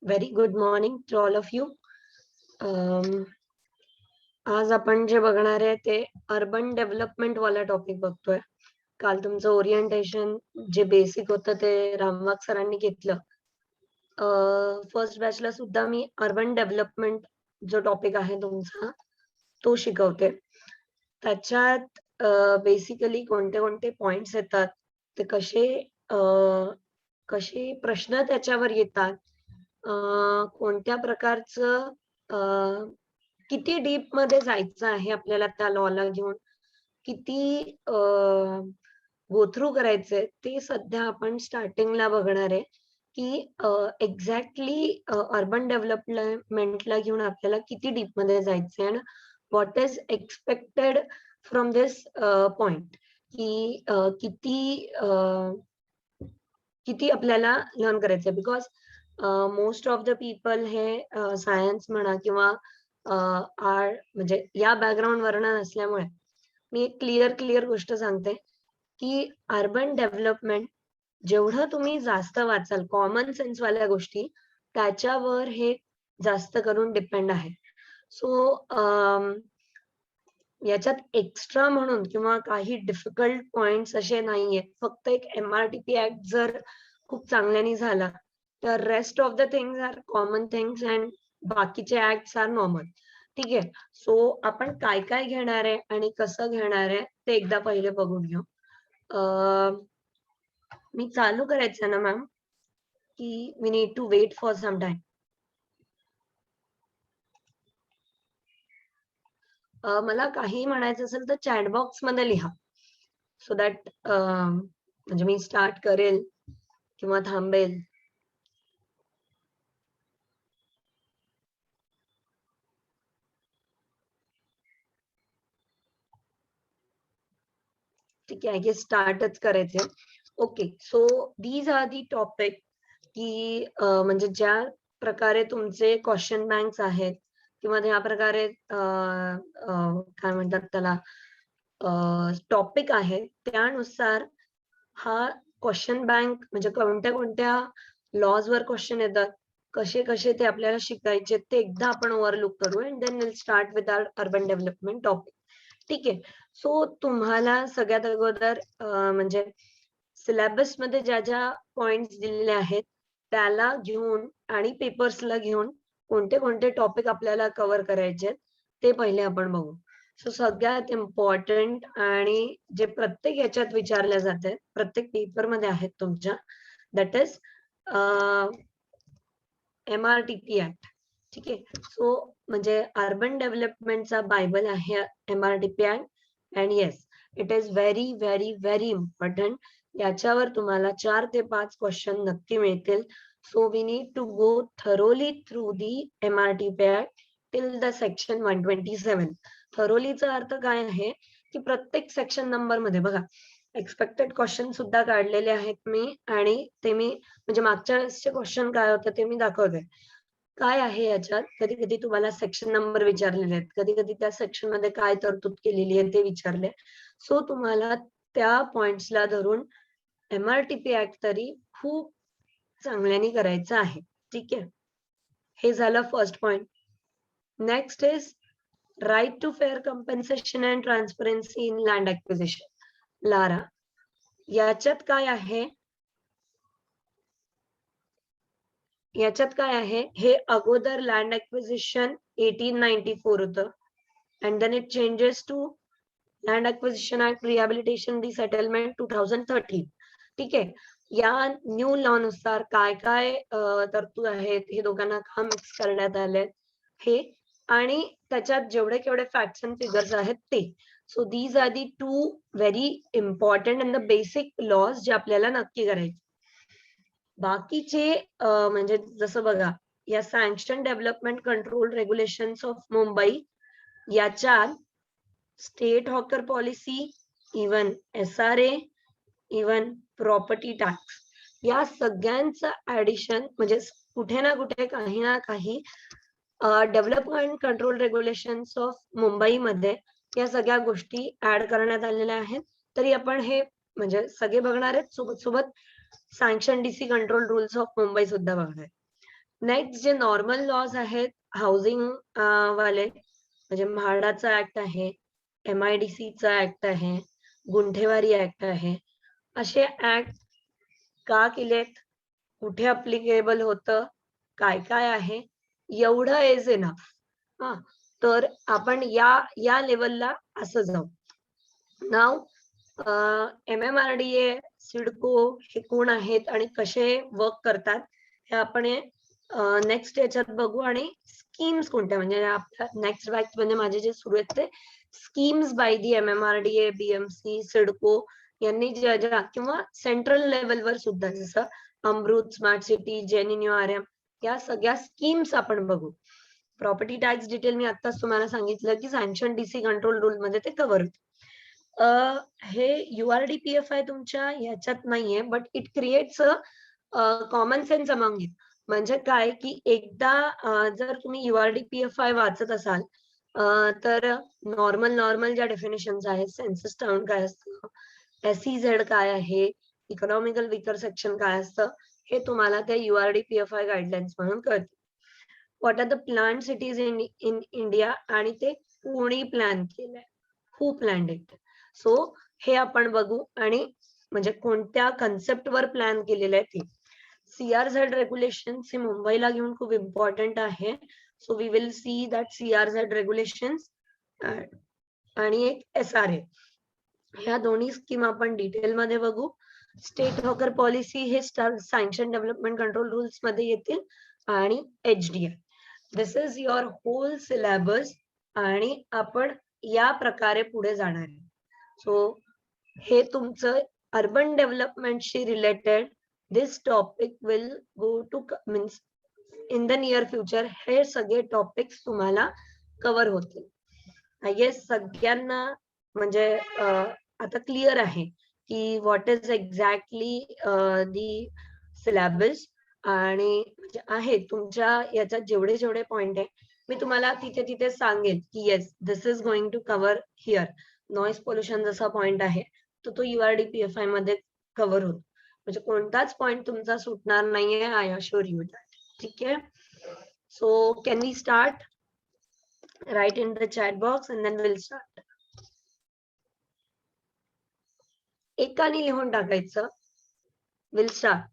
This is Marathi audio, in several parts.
Very good morning to all of you. आज आपण जे बघणार आहे ते अर्बन डेव्हलपमेंट वाला टॉपिक बघतोय. काल तुमचं ओरिएंटेशन जे बेसिक होतं ते रामवाग सरांनी घेतलं. फर्स्ट बॅचला सुद्धा मी अर्बन डेव्हलपमेंट जो टॉपिक आहे तुमचा तो शिकवते. त्याच्यात बेसिकली कोणते कोणते पॉइंट्स येतात, ते कसे प्रश्न त्याच्यावर येतात, कोणत्या प्रकारचं किती डीप मध्ये जायचं आहे आपल्याला त्या लॉला घेऊन, किती गो थ्रू करायचंय ते सध्या आपण स्टार्टिंगला बघणार आहे की एक्झॅक्टली अर्बन डेव्हलपमेंटला घेऊन आपल्याला किती डीप मध्ये जायचंय आणि what is expected from this point, की किती आपल्याला लर्न करायचंय. Because most of the people हे सायन्स म्हणा किंवा आर्ट म्हणजे या बॅकग्राऊंड वरनं नसल्यामुळे मी एक क्लिअर गोष्ट सांगते की अर्बन डेव्हलपमेंट जेवढं तुम्ही जास्त वाचाल कॉमन सेन्स वाल्या गोष्टी, त्याच्यावर हे जास्त करून डिपेंड आहे. सो याच्यात एक्स्ट्रा म्हणून किंवा काही डिफिकल्ट पॉइंट्स असे नाहीये. फक्त एक MRTP ऍक्ट जर खूप चांगल्याने झाला तर rest of the things are common things and बाकीचे ऍक्ट्स आर नॉर्मल. ठीक आहे. सो आपण काय काय घेणार आहे आणि कसं घेणार आहे ते एकदा पहिले बघून घेऊ. मी चालू करायचं ना मॅम, की we need to wait for some time. मला काही म्हणायचं असेल तर चॅट बॉक्स मध्ये लिहा, सो दॅट म्हणजे मी स्टार्ट करेल किंवा थांबेल. ठीक आहे, की स्टार्टच करायचे. Okay, so these are the topic की म्हणजे ज्या प्रकारे तुमचे क्वेश्चन बँक्स आहेत किंवा ज्या प्रकारे काय म्हणतात त्याला टॉपिक आहे, त्यानुसार हा क्वेश्चन बँक म्हणजे कोणत्या लॉज वर क्वेश्चन येतात, कसे ते आपल्याला शिकायचे ते एकदा आपण ओव्हरलुक करू and then will start with our urban development topic. ठीक आहे. सो तुम्हाला सगळ्यात अगोदर म्हणजे सिलेबस मध्ये ज्या पॉइंट्स दिलेले आहेत त्याला घेऊन आणि पेपर्सला घेऊन कोणते टॉपिक आपल्याला कव्हर करायचे ते पहिले आपण बघू. सो सगळ्यात इम्पॉर्टंट आणि जे प्रत्येक याच्यात विचारल्या जाते, प्रत्येक पेपर मध्ये आहेत तुमच्या, दॅट इज MRTP ऍक्ट. ठीक आहे. सो म्हणजे अर्बन डेव्हलपमेंटचा बायबल आहे MRTP act and yes, it is very important. याच्यावर तुम्हाला 4 ते 5 क्वेश्चन नक्की मिळतील. So we need to go thoroughly through the MRTP act till the section 127. थरोलीचा अर्थ काय आहे की प्रत्येक सेक्शन नंबर मध्ये बघा एक्सपेक्टेड क्वेश्चन सुद्धा काढलेले आहेत मी, आणि ते मी म्हणजे मागच्या वेळेसचे क्वेश्चन काय होतं ते मी दाखवते. काय आहे याच्यात, कधी कधी तुम्हाला सेक्शन नंबर विचारलेले आहेत, कधी कधी त्या सेक्शन मध्ये काय तरतूद केलेली आहे ते विचारले. सो तुम्हाला त्या पॉइंट्सला धरून MRTP ऍक्ट तरी खूप चांगल्याने करायचं आहे. ठीक आहे. हे झालं first point. Next is right to fair compensation and transparency in land acquisition, लारा. याच्यात काय आहे, हे अगोदर लँड ॲक्विजिशन 1894 होतं and then it changes to land acquisition act rehabilitation resettlement 2013. ठीक आहे. या न्यू लॉ नुसार काय तरतूद आहेत, हे दोघांना का मिक्स करण्यात आले हे, आणि त्याच्यात जेवढे केवढे फॅक्ट्स अँड फिगर्स आहेत ते. So these are the 2 very important and the basic laws जे आपल्याला नक्की करायचे. बाकीचे म्हणजे जसं बघा, या sanction development control regulations of Mumbai, याच्यात state hawker policy, even SRA, even property tax, या सगळ्यांचं ऍडिशन म्हणजे कुठे ना कुठे काही ना काही डेव्हलपमेंट कंट्रोल रेग्युलेशन्स ऑफ मुंबईमध्ये या सगळ्या गोष्टी ऍड करण्यात आलेल्या आहेत. तरी आपण हे म्हणजे सगळे बघणार आहेत, सोबत सोबत sanction DC control rules of Mumbai सुद्धा बघणार आहेत. नेक्स्ट जे नॉर्मल लॉज आहेत हाऊसिंग वाले, म्हणजे म्हाडाचा ऍक्ट आहे, MIDCचा ऍक्ट आहे, गुंठेवारी ऍक्ट आहे. असे ऍक्ट का केलेत, कुठे अप्लिकेबल होतं, काय काय आहे, एवढं इज इनफ. हा, तर आपण या लेवलला असं जाऊ. नाव MMRDA, सिडको हे कोण आहेत आणि कसे वर्क करतात हे आपण नेक्स्ट याच्यात बघू. आणि स्कीम्स कोणत्या, म्हणजे आपल्या नेक्स्ट बॅच म्हणजे माझे जे सुरू आहेत ते schemes by the MMRDA, BMC, CIDCO यांनी ज्या ज्या किंवा सेंट्रल लेवलवर सुद्धा जसं अमृत, स्मार्ट सिटी, JNNURM या सगळ्या स्कीम्स आपण बघू. प्रॉपर्टी टॅक्स डिटेल मी आताच तुम्हाला सांगितलं की सँक्शन डीसी कंट्रोल रूल मध्ये ते कव्हर होते. हे URDPFI तुमच्या याच्यात नाहीये, but it creates a common sense among it. म्हणजे काय की एकदा जर तुम्ही URDPFI वाचत असाल तर नॉर्मल ज्या डेफिनेशन्स आहेत, सेन्सस टाउन काय असतं, SEZ काय आहे, इकॉनॉमिकल विकर सेक्शन काय असतं, हे तुम्हाला त्या URDPFI गाईडलाईन्स म्हणून कळते. What are the plan cities in India आणि ते कोणी प्लॅन केलंय, हू प्लॅन्ड इट. सो हे आपण बघू आणि म्हणजे कोणत्या कन्सेप्टवर प्लॅन केलेलं आहे ते. CRZ रेग्युलेशन्स हे मुंबईला घेऊन खूप इम्पॉर्टंट आहे. So we will see that CRZ regulations आणि एक SRA, ह्या दोन्ही स्कीम आपण डिटेल मध्ये बघू. स्टेट हॉकर पॉलिसी हे सँक्शन डेव्हलपमेंट कंट्रोल रूल्स मध्ये येतील आणि HDI. This is your whole syllabus आणि आपण या प्रकारे पुढे जाणार आहे. सो हे तुमचं अर्बन डेव्हलपमेंटशी related this topic will go to means in the near future. हे सगळे टॉपिक्स तुम्हाला कव्हर होतील. आय गेस सगळ्यांना म्हणजे आता क्लिअर आहे की what is exactly the syllabus. आणि म्हणजे आहे तुमच्या याच्यात जेवढे जेवढे पॉइंट आहे मी तुम्हाला तिथे तिथे सांगेन की yes this is going to cover here. Noise pollution जसा पॉइंट आहे तो URDPFI मध्ये कव्हर होतो. म्हणजे कोणताच पॉइंट तुमचा सुटणार नाहीये, आय अश्योर यू दॅट. ठीक आहे. So can we start? Write in the chat box and then will start. एकाने लिहून टाकायचं. Will start.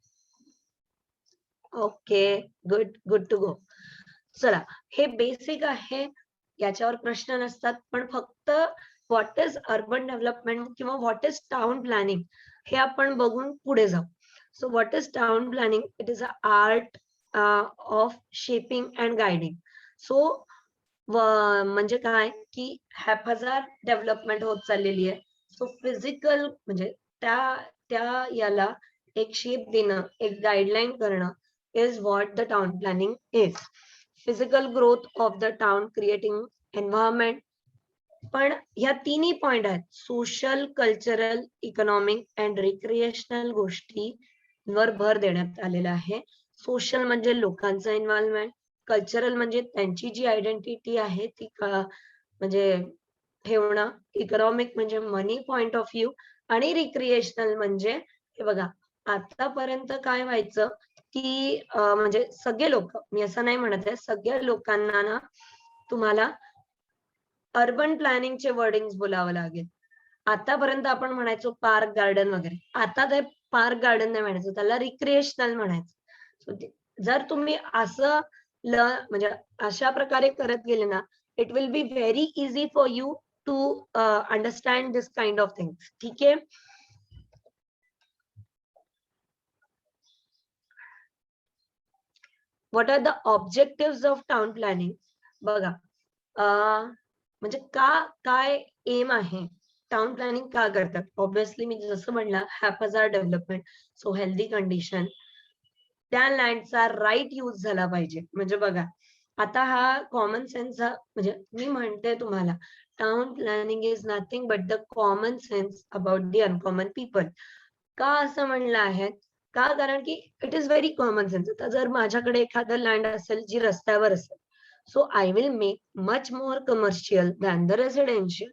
Okay, good to go. चला, हे बेसिक आहे, याच्यावर प्रश्न नसतात, पण फक्त व्हॉट इज अर्बन डेव्हलपमेंट किंवा व्हॉट इज टाउन प्लॅनिंग हे आपण बघून पुढे जाऊ. So what is town planning? It is a art of shaping and guiding. So म्हणजे काय की हॅपहॅझार्ड डेव्हलपमेंट होत चाललेली आहे. सो फिजिकल म्हणजे त्या याला एक शेप देणं, एक गाईडलाईन करणं is what the town planning is. Physical growth of the town, creating environment. पण ह्या तिन्ही पॉइंट आहेत, social, cultural, economic and recreational गोष्टींवर भर देण्यात आलेला आहे. सोशल म्हणजे लोकांचं इन्व्हॉल्वमेंट, कल्चरल म्हणजे त्यांची जी आयडेंटिटी आहे ती म्हणजे ठेवणं, इकॉनॉमिक म्हणजे मनी पॉइंट ऑफ व्ह्यू, आणि रिक्रिएशनल म्हणजे हे बघा आतापर्यंत काय व्हायचं की म्हणजे सगळे लोक, मी असं नाही म्हणत आहे, सगळ्या लोकांना ना तुम्हाला अर्बन प्लॅनिंगचे वर्डिंग्स बोलावं लागेल. आतापर्यंत आपण म्हणायचो पार्क गार्डन वगैरे, आता ते पार्क गार्डन नाही म्हणायचं, त्याला रिक्रिएशनल म्हणायचं. जर तुम्ही असं म्हणजे अशा प्रकारे करत गेले ना, it will be very easy for you to understand this kind of things. ठीक आहे. What are the objective of town planning? बघा म्हणजे काय एम आहे, टाउन प्लॅनिंग का करतात? ऑब्विसली मी जसं म्हणलं हॅपहॅझार्ड डेव्हलपमेंट. सो हेल्दी कंडिशन, त्या लँडचा राईट यूज झाला पाहिजे. म्हणजे बघा आता हा कॉमन सेन्स, म्हणजे मी म्हणते तुम्हाला town planning is nothing but the common sense about the uncommon people. का असं म्हणलं आहे? का? कारण की it is very common sense. आता जर माझ्याकडे एखादं लँड असेल जी रस्त्यावर असेल, so I will make much more commercial than the residential.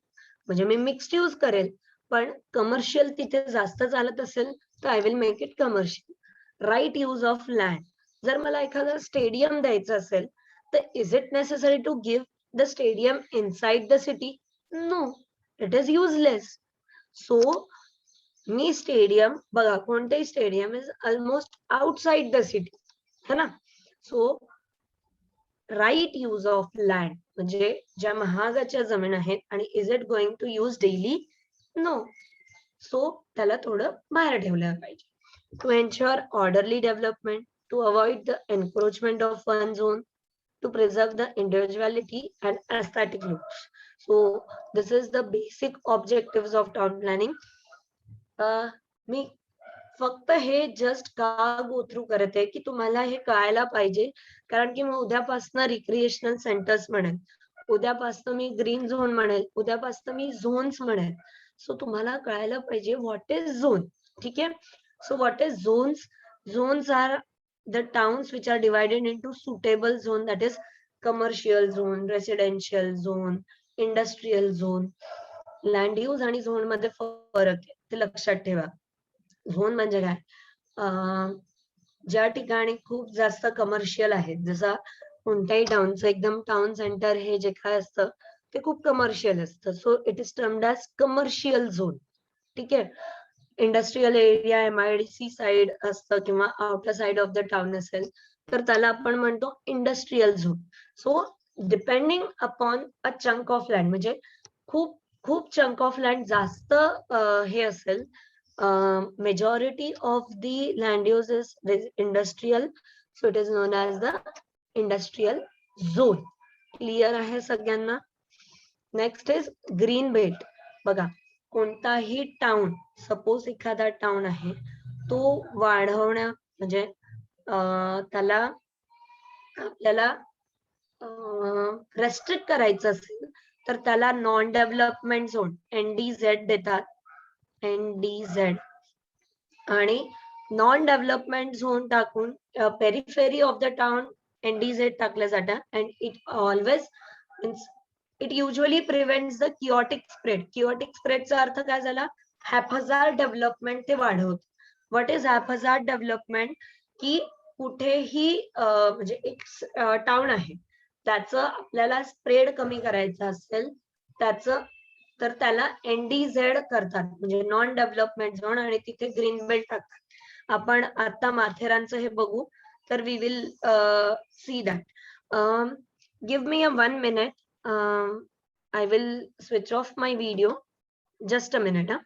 म्हणजे मी मिक्स्ड यूज करेल, पण कमर्शियल तिथे जास्त चालत असेल तर I will make it commercial. Right use of land. जर मला एखादा स्टेडियम द्यायचं असेल तर is it necessary to give the stadium inside the city? No, it is useless. So मी स्टेडियम बघा, कोणतेही stadium is almost outside the city, है ना. So right use of land म्हणजे ज्या महागाच्या जमीन आहेत आणि is it going to use daily? No. So त्याला थोडं बाहेर ठेवलं पाहिजे. To ensure orderly development, to avoid the encroachment of one zone, to preserve the individuality and aesthetic looks. So this is the basic objectives of town planning. मी फक्त हे जस्ट का गो थ्रू करते की तुम्हाला हे कळायला पाहिजे, कारण की मग उद्यापासून रिक्रिएशनल सेंटर्स म्हणेल, उद्यापासून मी ग्रीन झोन म्हणेल, उद्यापासून मी झोन्स म्हणेल. सो तुम्हाला कळायला पाहिजे व्हॉट इज झोन. ठीक आहे. So what is zones? Zones are the towns which are divided into suitable zone, that is commercial zone, residential zone, industrial zone. Land use आणि झोन मध्ये फरक आहे, ते लक्षात ठेवा. झोन म्हणजे काय? ज्या ठिकाणी खूप जास्त कमर्शियल आहेत, जसं कोणत्याही टाउनचं एकदम टाउन सेंटर हे जे काय असतं ते खूप कमर्शियल असतं. So it is termed as commercial zone. ठीक आहे. इंडस्ट्रियल एरिया MIDC साइड असतं किंवा outer side of the town असेल तर त्याला आपण म्हणतो industrial zone. So depending upon a chunk of land, म्हणजे खूप खूप चंक ऑफ लँड जास्त हे असेल, majority of the land use is industrial, so it is known as the industrial zone. Clear आहे सगळ्यांना? Next is green belt. बघा, कोणताही टाउन, सपोज एखादा टाउन आहे तो वाढवण्या म्हणजे त्याला आपल्याला रेस्ट्रिक्ट करायचं असेल तर त्याला नॉन डेव्हलपमेंट झोन NDZ देतात. NDZ. आणि नॉन डेव्हलपमेंट झोन टाकून periphery of the town NDZ टाकलं जातं. And it always means it usually prevents the chaotic spread. Chaotic स्प्रेडचा अर्थ काय झाला? हॅपहझार्ड डेव्हलपमेंट ते वाढवत. What is haphazard development? की कुठेही म्हणजे एक टाउन आहे त्याचं आपल्याला स्प्रेड कमी करायचं असेल त्याचं, तर त्याला NDZ करतात, म्हणजे नॉन डेव्हलपमेंट झोन, आणि तिथे ग्रीन बेल्ट टाकतात. आपण आता माथेरानचं हे बघू तर we will see that. Give me a 1 minute. I will switch off my video. Just a minute.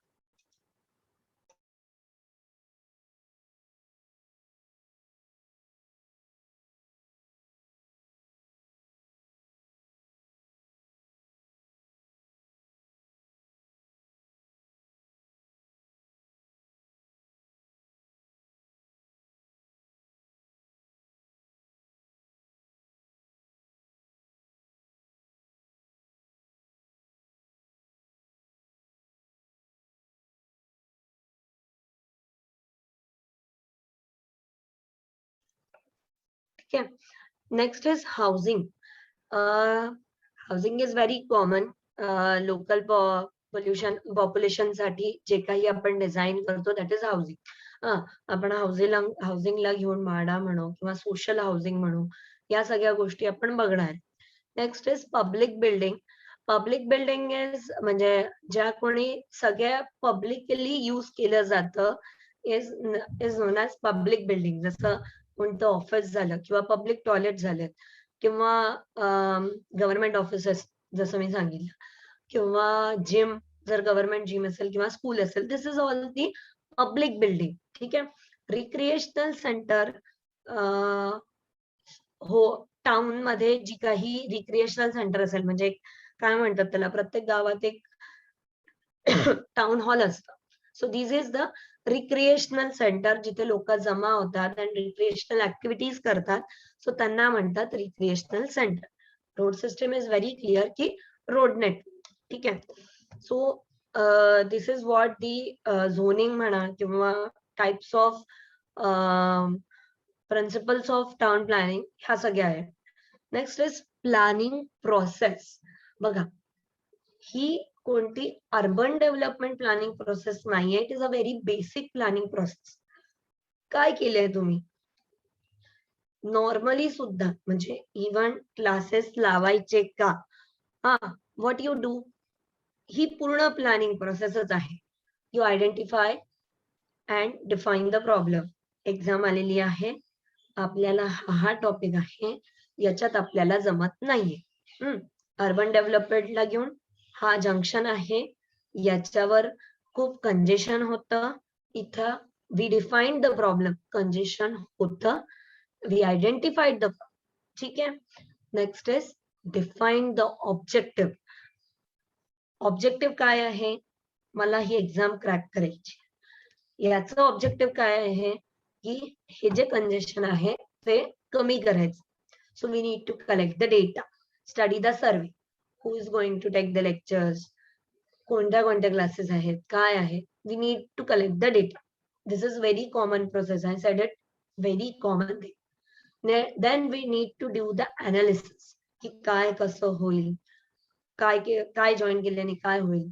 Okay. Next is housing. Housing is very common. Local population साठी जे काही आपण डिझाईन करतो दॅट इज हाऊसिंग. आपण हाऊसिंगला घेऊन माडा म्हणू किंवा सोशल हाऊसिंग म्हणू, या सगळ्या गोष्टी आपण बघणार. Next is public building. Public building is म्हणजे ज्या कोणी सगळ्या पब्लिकली यूज केलं जातं is known as public building. जसं कोणतं ऑफिस झालं किंवा पब्लिक टॉयलेट झाले किंवा गव्हर्नमेंट ऑफिसेस जसं मी सांगितलं, किंवा जिम जर गव्हर्नमेंट जिम असेल किंवा स्कूल असेल, this is all the public building. ठीक आहे. रिक्रिएशनल सेंटर, हो, टाउन मध्ये जी काही रिक्रिएशनल सेंटर असेल, म्हणजे काय म्हणतात त्याला, प्रत्येक गावात एक टाउन हॉल असतं. So this is the recreational centre, जिथे लोक जमा होतात आणि रिक्रिएशनल ऍक्टिव्हिटीज करतात. सो त्यांना म्हणतात recreational centre. Road system is very clear की रोड नेटवर्क. ठीक आहे. So this is what the zoning म्हणा किंवा types of principles of town planning ह्या सगळ्या आहेत. Next is planning process. बघा, ही कोणती अर्बन डेव्हलपमेंट प्लॅनिंग प्रोसेस नाहीये, it is a very basic planning process. काय केलंय तुम्ही नॉर्मली सुद्धा, म्हणजे इव्हन क्लासेस लावायचे का, हा, व्हॉट यू डू, ही पूर्ण प्लॅनिंग प्रोसेसच आहे. You identify and define the problem. Exam आलेली आहे, आपल्याला हा टॉपिक आहे, याच्यात आपल्याला जमत नाहीये. अर्बन डेव्हलपमेंटला घेऊन हा जंक्शन आहे, याच्यावर खूप कंजेशन होतं, इथं we define the problem, congestion होतं, वी आयडेंटिफाईड द, ठीक आहे. Next is define the objective. Objective काय आहे, मला ही एक्झाम क्रॅक करायची, याचं ऑब्जेक्टिव्ह काय आहे की हे जे कंजेशन आहे ते कमी करायचं. So we need to collect the data, study the survey, who is going to take the lectures, कोणत्या कोणत्या क्लासेस आहेत, काय आहे, we need to collect the data. This is very common process, I said it, very common thing. Then we need to do the analysis, की काय कसं होईल, काय जॉईन केल्याने काय होईल.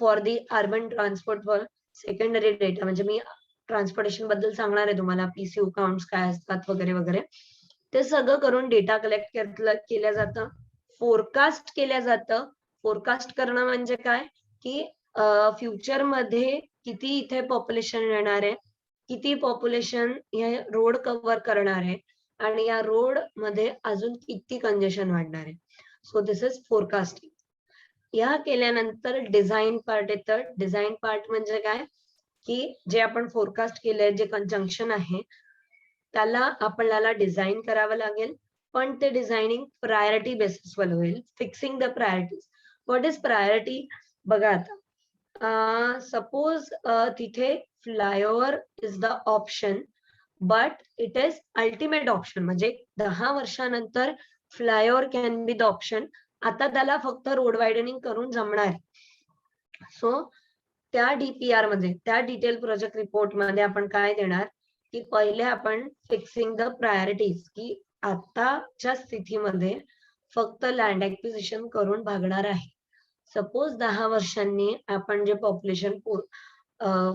For the urban transport, for secondary data, म्हणजे मी ट्रान्सपोर्टेशन बद्दल सांगणार आहे तुम्हाला, पीसीयू काउंट्स काय असतात वगैरे वगैरे, ते सगळं करून डेटा कलेक्ट केल्या जातं, फोरकास्ट केल्या जातं. फोरकास्ट करणं म्हणजे काय की फ्युचर मध्ये किती इथे पॉप्युलेशन येणार आहे, किती पॉप्युलेशन हे रोड कव्हर करणार आहे, आणि या रोड मध्ये अजून किती कंजेशन वाढणार आहे. So this is forecasting. या केल्यानंतर डिझाईन पार्ट येतं. डिझाईन पार्ट म्हणजे काय की जे आपण फोरकास्ट केलंय, जे कंजंक्शन आहे, त्याला आपल्याला डिझाईन करावं लागेल, पण ते डिझायनिंग प्रायोरिटी बेसिसवर होईल. Fixing the priorities. What is priority? बघा आता, सपोज तिथे flyover is the option, but it is ultimate option, म्हणजे 10 वर्षानंतर flyover can be the option. आता त्याला फक्त रोड वायडनिंग करून जमणार. सो त्या डीपीआर मध्ये, त्या डिटेल प्रोजेक्ट रिपोर्ट मध्ये आपण काय देणार की पहिले आपण फिक्सिंग द प्रायोरिटीज, की आताच्या स्थितीमध्ये फक्त लँड ऍक्विजिशन करून भागणार आहे. सपोज 10 वर्षांनी आपण जे पॉप्युलेशन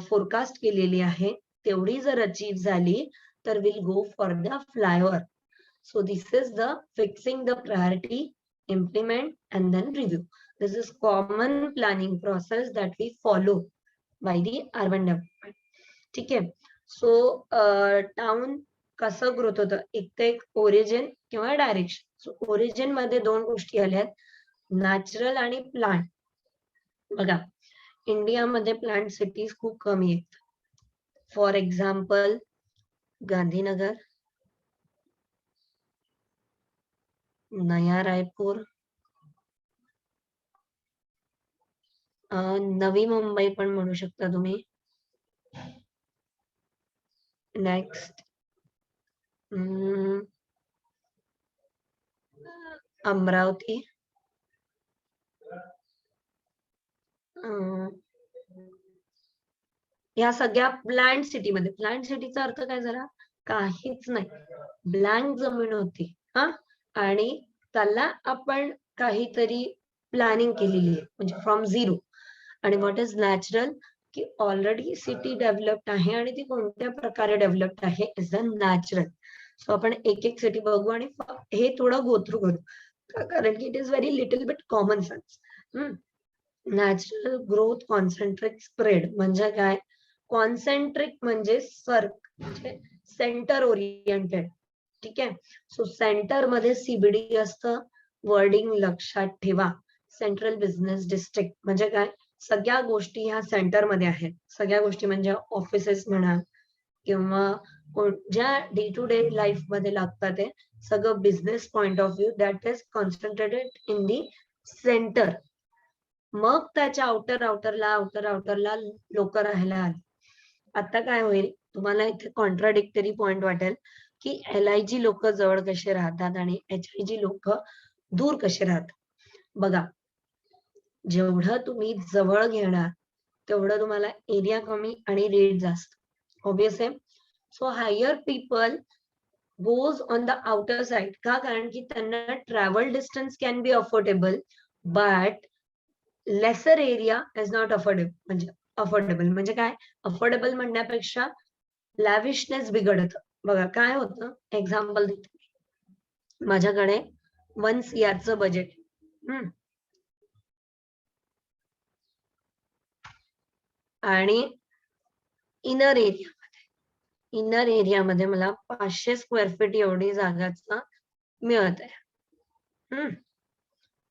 फोरकास्ट केलेली आहे तेवढी जर अचीव झाली तर will go for the flyover. So this is the fixing the priority, implement and then review. This is common planning process that we follow by the urban development. ठीक आहे. सो टाउन कसं ग्रोथ होतं, एक तर एक ओरिजिन किंवा डायरेक्शन. सो ओरिजिन मध्ये दोन गोष्टी आल्यात, नॅचरल आणि प्लांट. बघा, इंडियामध्ये प्लांट सिटीज खूप कमी आहेत. फॉर एक्झाम्पल गांधीनगर, नया रायपूर, नवी मुंबई पण म्हणू शकता तुम्ही. नेक्स्ट अमरावती, या सगळ्या प्लॅन्ट सिटीमध्ये. प्लॅन्ट सिटीचा अर्थ काय झाला, काहीच नाही, ब्लँक जमीन होती, हा, आणि त्याला आपण काहीतरी प्लॅनिंग केलेली आहे, म्हणजे फ्रॉम झिरो. आणि व्हॉट इज नॅचरल, की ऑलरेडी सिटी डेव्हलप्ड आहे, आणि ती कोणत्या प्रकारे डेव्हलप्ड आहे इज अ नॅचरल. सो आपण एक एक सिटी बघू आणि हे थोडं गो थ्रू करू, कारण की it is very little bit common sense. Natural growth concentric spread म्हणजे काय, कॉन्सेंट्रिक म्हणजे सेंटर ओरिएंटेड, ठीक आहे. सो सेंटर मध्ये सीबीडी असतं, वर्डिंग लक्षात ठेवा. सेंट्रल बिझनेस डिस्ट्रिक्ट म्हणजे काय, सगळ्या गोष्टी ह्या सेंटर मध्ये आहेत. सगळ्या गोष्टी म्हणजे ऑफिसेस म्हणा किंवा ज्या डे टू डे लाईफ मध्ये लागतात ते सगळं business point of view that is concentrated in the centre. मग त्याच्या आउटरला लोक राहायला आली. आता काय होईल, तुम्हाला इथे कॉन्ट्राडिक्टरी पॉइंट वाटेल की LIG लोक जवळ कसे राहतात आणि HIG लोक दूर कसे राहतात. बघा, जेवढं तुम्ही जवळ घेणार तेवढं तुम्हाला एरिया कमी आणि रेट जास्त, ऑब्वियस आहे. So hire people goes on the outer side. का? कारण की त्यांना travel distance can be affordable, but lesser area is not affordable. म्हणजे अफोर्डेबल म्हणजे काय? अफोर्डेबल म्हणण्यापेक्षा लॅविशनेस बिघडतं. बघा काय होतं, एक्झाम्पल देते. माझ्याकडे 1 CR चं बजेट. आणि इनर एरियामध्ये मला 500 स्क्वेअर फीट एवढी जागाचा मिळत आहे.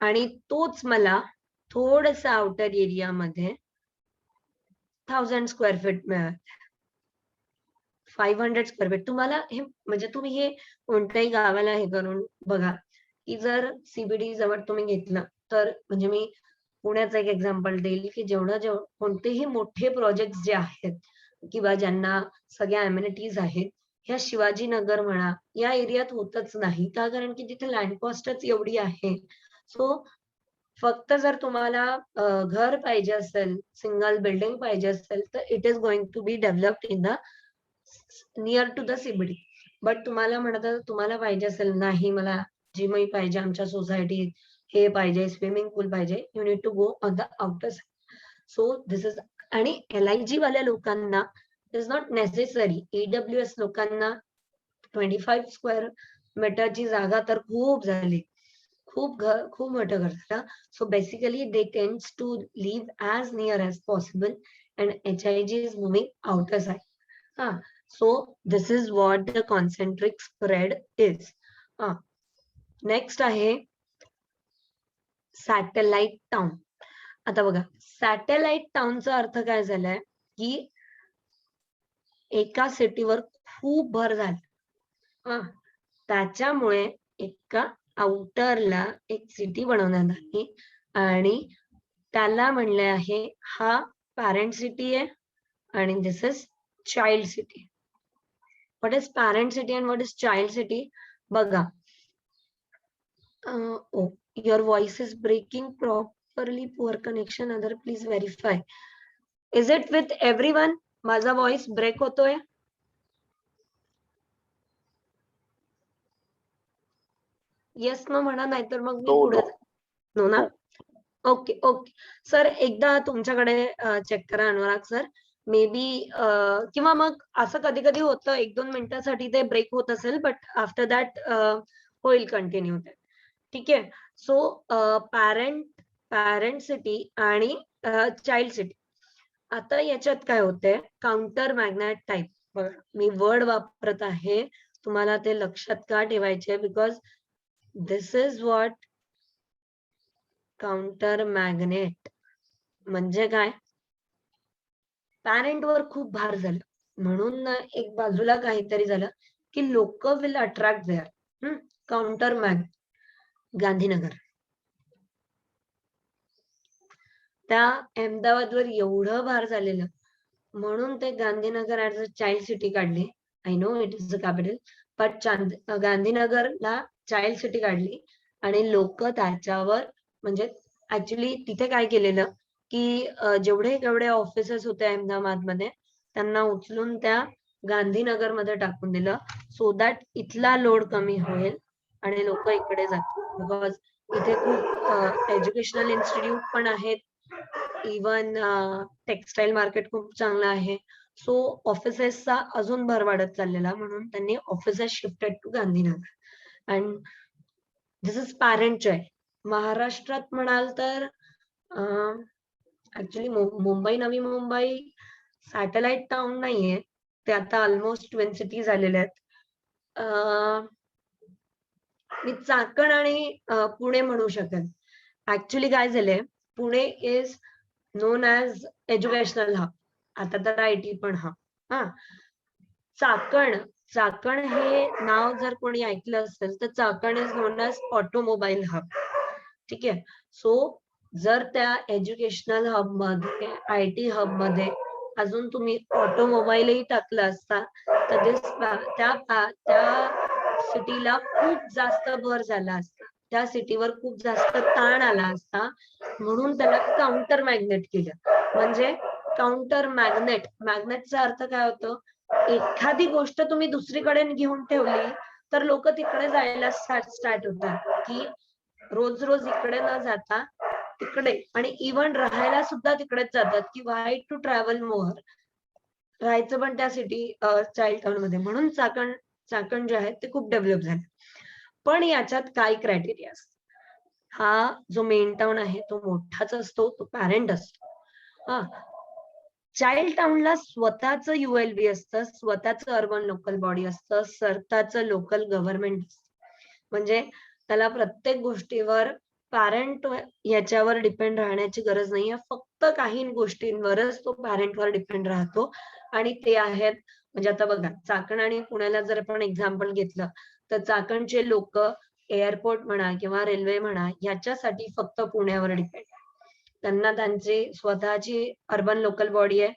आणि तोच मला थोडस आउटर एरियामध्ये 1000 स्क्वेअर फीट मिळत, 500 स्क्वेअर फीट. तुम्हाला हे म्हणजे तुम्ही हे कोणत्याही गावाला हे करून बघा, की जर सीबीडी जवळ तुम्ही घेतलं तर, म्हणजे मी पुण्याचं एक एक्झाम्पल देईल, की जेवढं कोणतेही मोठे प्रोजेक्ट जे आहेत किंवा ज्यांना सगळ्या अम्युनिटीज आहेत, ह्या शिवाजीनगर म्हणा या एरियात होतच नाही. का? कारण की तिथे लँड कॉस्टच एवढी आहे. सो फक्त जर तुम्हाला घर पाहिजे असेल, सिंगल बिल्डिंग पाहिजे असेल, तर it is going to be developed in the near to the CBD. But तुम्हाला तुम्हाला पाहिजे असेल, नाही मला जिमही पाहिजे आमच्या सोसायटीत, हे पाहिजे, स्विमिंग पूल पाहिजे, you need to go on the outer side. So this is. आणि LIG वाल्या लोकांना इज नॉट नेसेसरी. AWS लोकांना 25 स्क्वेअर मीटरची जागा तर खूप झाली, खूप मोठं घर झालं. So basically they tends to live as near as possible and HIG is moving outer side. हा, so this is what the concentric spread is. Next आहे सॅटेलाइट टाउन. आता बघा, सॅटेलाइट टाउनचा अर्थ काय झालाय, की एका सिटीवर खूप भर झाली, त्याच्यामुळे एका आउटरला एक सिटी बनवण्यात आली आणि त्याला म्हणले आहे, हा पॅरेंट सिटी आहे आणि this is child city. What is parent city and what is child city? बघा, your voice is breaking properly, poor connection, other please verify. Is it with everyone? माझा voice break होतोय? येस नो म्हणा, नाहीतर मग मी पुढे. नो ना? ओके ओके सर, एकदा तुमच्याकडे चेक करा अनुराग सर. मे बी किंवा मग असं कधी कधी होतं 1-2 मिनिटांसाठी ते ब्रेक होत असेल, बट आफ्टर दॅट होईल कंटिन्यू. ठीक आहे. सो पॅरेंट सिटी आणि चाइल्ड सिटी. आता याच्यात काय होतंय, काउंटर मॅग्नेट टाइप. बघा, मी वर्ड वापरत आहे, तुम्हाला ते लक्षात का ठेवायचे, because this is what counter magnet म्हणजे काय. पॅरेंट वर खूप भार झालं म्हणून एक बाजूला काहीतरी झालं, की लोक will attract there. Counter magnet Gandhinagar. त्या अहमदाबादवर एवढं भार झालेलं म्हणून ते Gandhinagar as a child city काढली. I know it is the capital, but गांधीनगरला चाइल्ड सिटी काढली आणि लोक त्याच्यावर, म्हणजे ऍक्च्युली तिथे काय केलेलं, की जेवढे ऑफिसेस होते अहमदाबादमध्ये त्यांना उचलून त्या गांधीनगरमध्ये टाकून दिलं, सो दॅट इथला लोड कमी होईल आणि लोक इकडे जातील. बिकॉज इथे खूप एज्युकेशनल इन्स्टिट्यूट पण आहेत, इवन टेक्सटाईल मार्केट खूप चांगलं आहे. सो ऑफिसेसचा अजून भर वाढत चाललेला, म्हणून त्यांनी offices shifted to Gandhinagar. And this is parent child. महाराष्ट्रात म्हणाल तर actually Mumbai, Navi Mumbai satellite town नाहीये, ते आता ऑलमोस्ट ट्विन सिटी झालेल्या आहेत. मी चाकण आणि पुणे म्हणू शकेल. ऍक्च्युली काय झालंय, Pune is known as educational hub, आता तर IT पण हब. चाकण हे नाव जर कोणी ऐकलं असेल तर Chakan is known as automobile hub. ठीक आहे. सो जर त्या एज्युकेशनल हब मध्ये, IT हब मध्ये अजून तुम्ही ऑटोमोबाईलही टाकलं असता तर त्या सिटीला खूप जास्त भर झाला असता, त्या सिटीवर खूप जास्त ताण आला असता, म्हणून त्याला काउंटर मॅग्नेट केलं. म्हणजे काउंटर मॅग्नेटचा अर्थ काय होतो, एखादी गोष्ट तुम्ही दुसरीकडे घेऊन ठेवली तर लोक तिकडे जायला स्टार्ट होतात की रोज रोज इकडे न जाता तिकडे, आणि इव्हन राहायला सुद्धा तिकडेच जातात की वाय टू ट्रॅव्हल मोर, राहायचं पण त्या सिटी चाइल्ड टाउन मध्ये. म्हणून चाकण जे आहेत ते खूप डेव्हलप झाले. पण याच्यात काय क्रायटेरिया असतात, हा जो मेन टाउन आहे तो मोठाच असतो, तो पॅरेंट असतो. हा, चाइल्ड टाउनला स्वतःच ULB असतं, स्वतःच अर्बन लोकल बॉडी असतं, स्वतःच लोकल गव्हर्नमेंट असतं. म्हणजे त्याला प्रत्येक गोष्टीवर पॅरेंट याच्यावर डिपेंड राहण्याची गरज नाहीये, फक्त काही गोष्टींवरच तो पॅरेंटवर डिपेंड राहतो. आणि ते आहेत, म्हणजे आता बघा, चाकण आणि पुण्याला जर आपण एक्झाम्पल घेतलं तर चाकणचे लोक एअरपोर्ट म्हणा किंवा रेल्वे म्हणा याच्यासाठी फक्त पुण्यावर डिपेंड. त्यांना त्यांची स्वतःची अर्बन लोकल बॉडी आहे,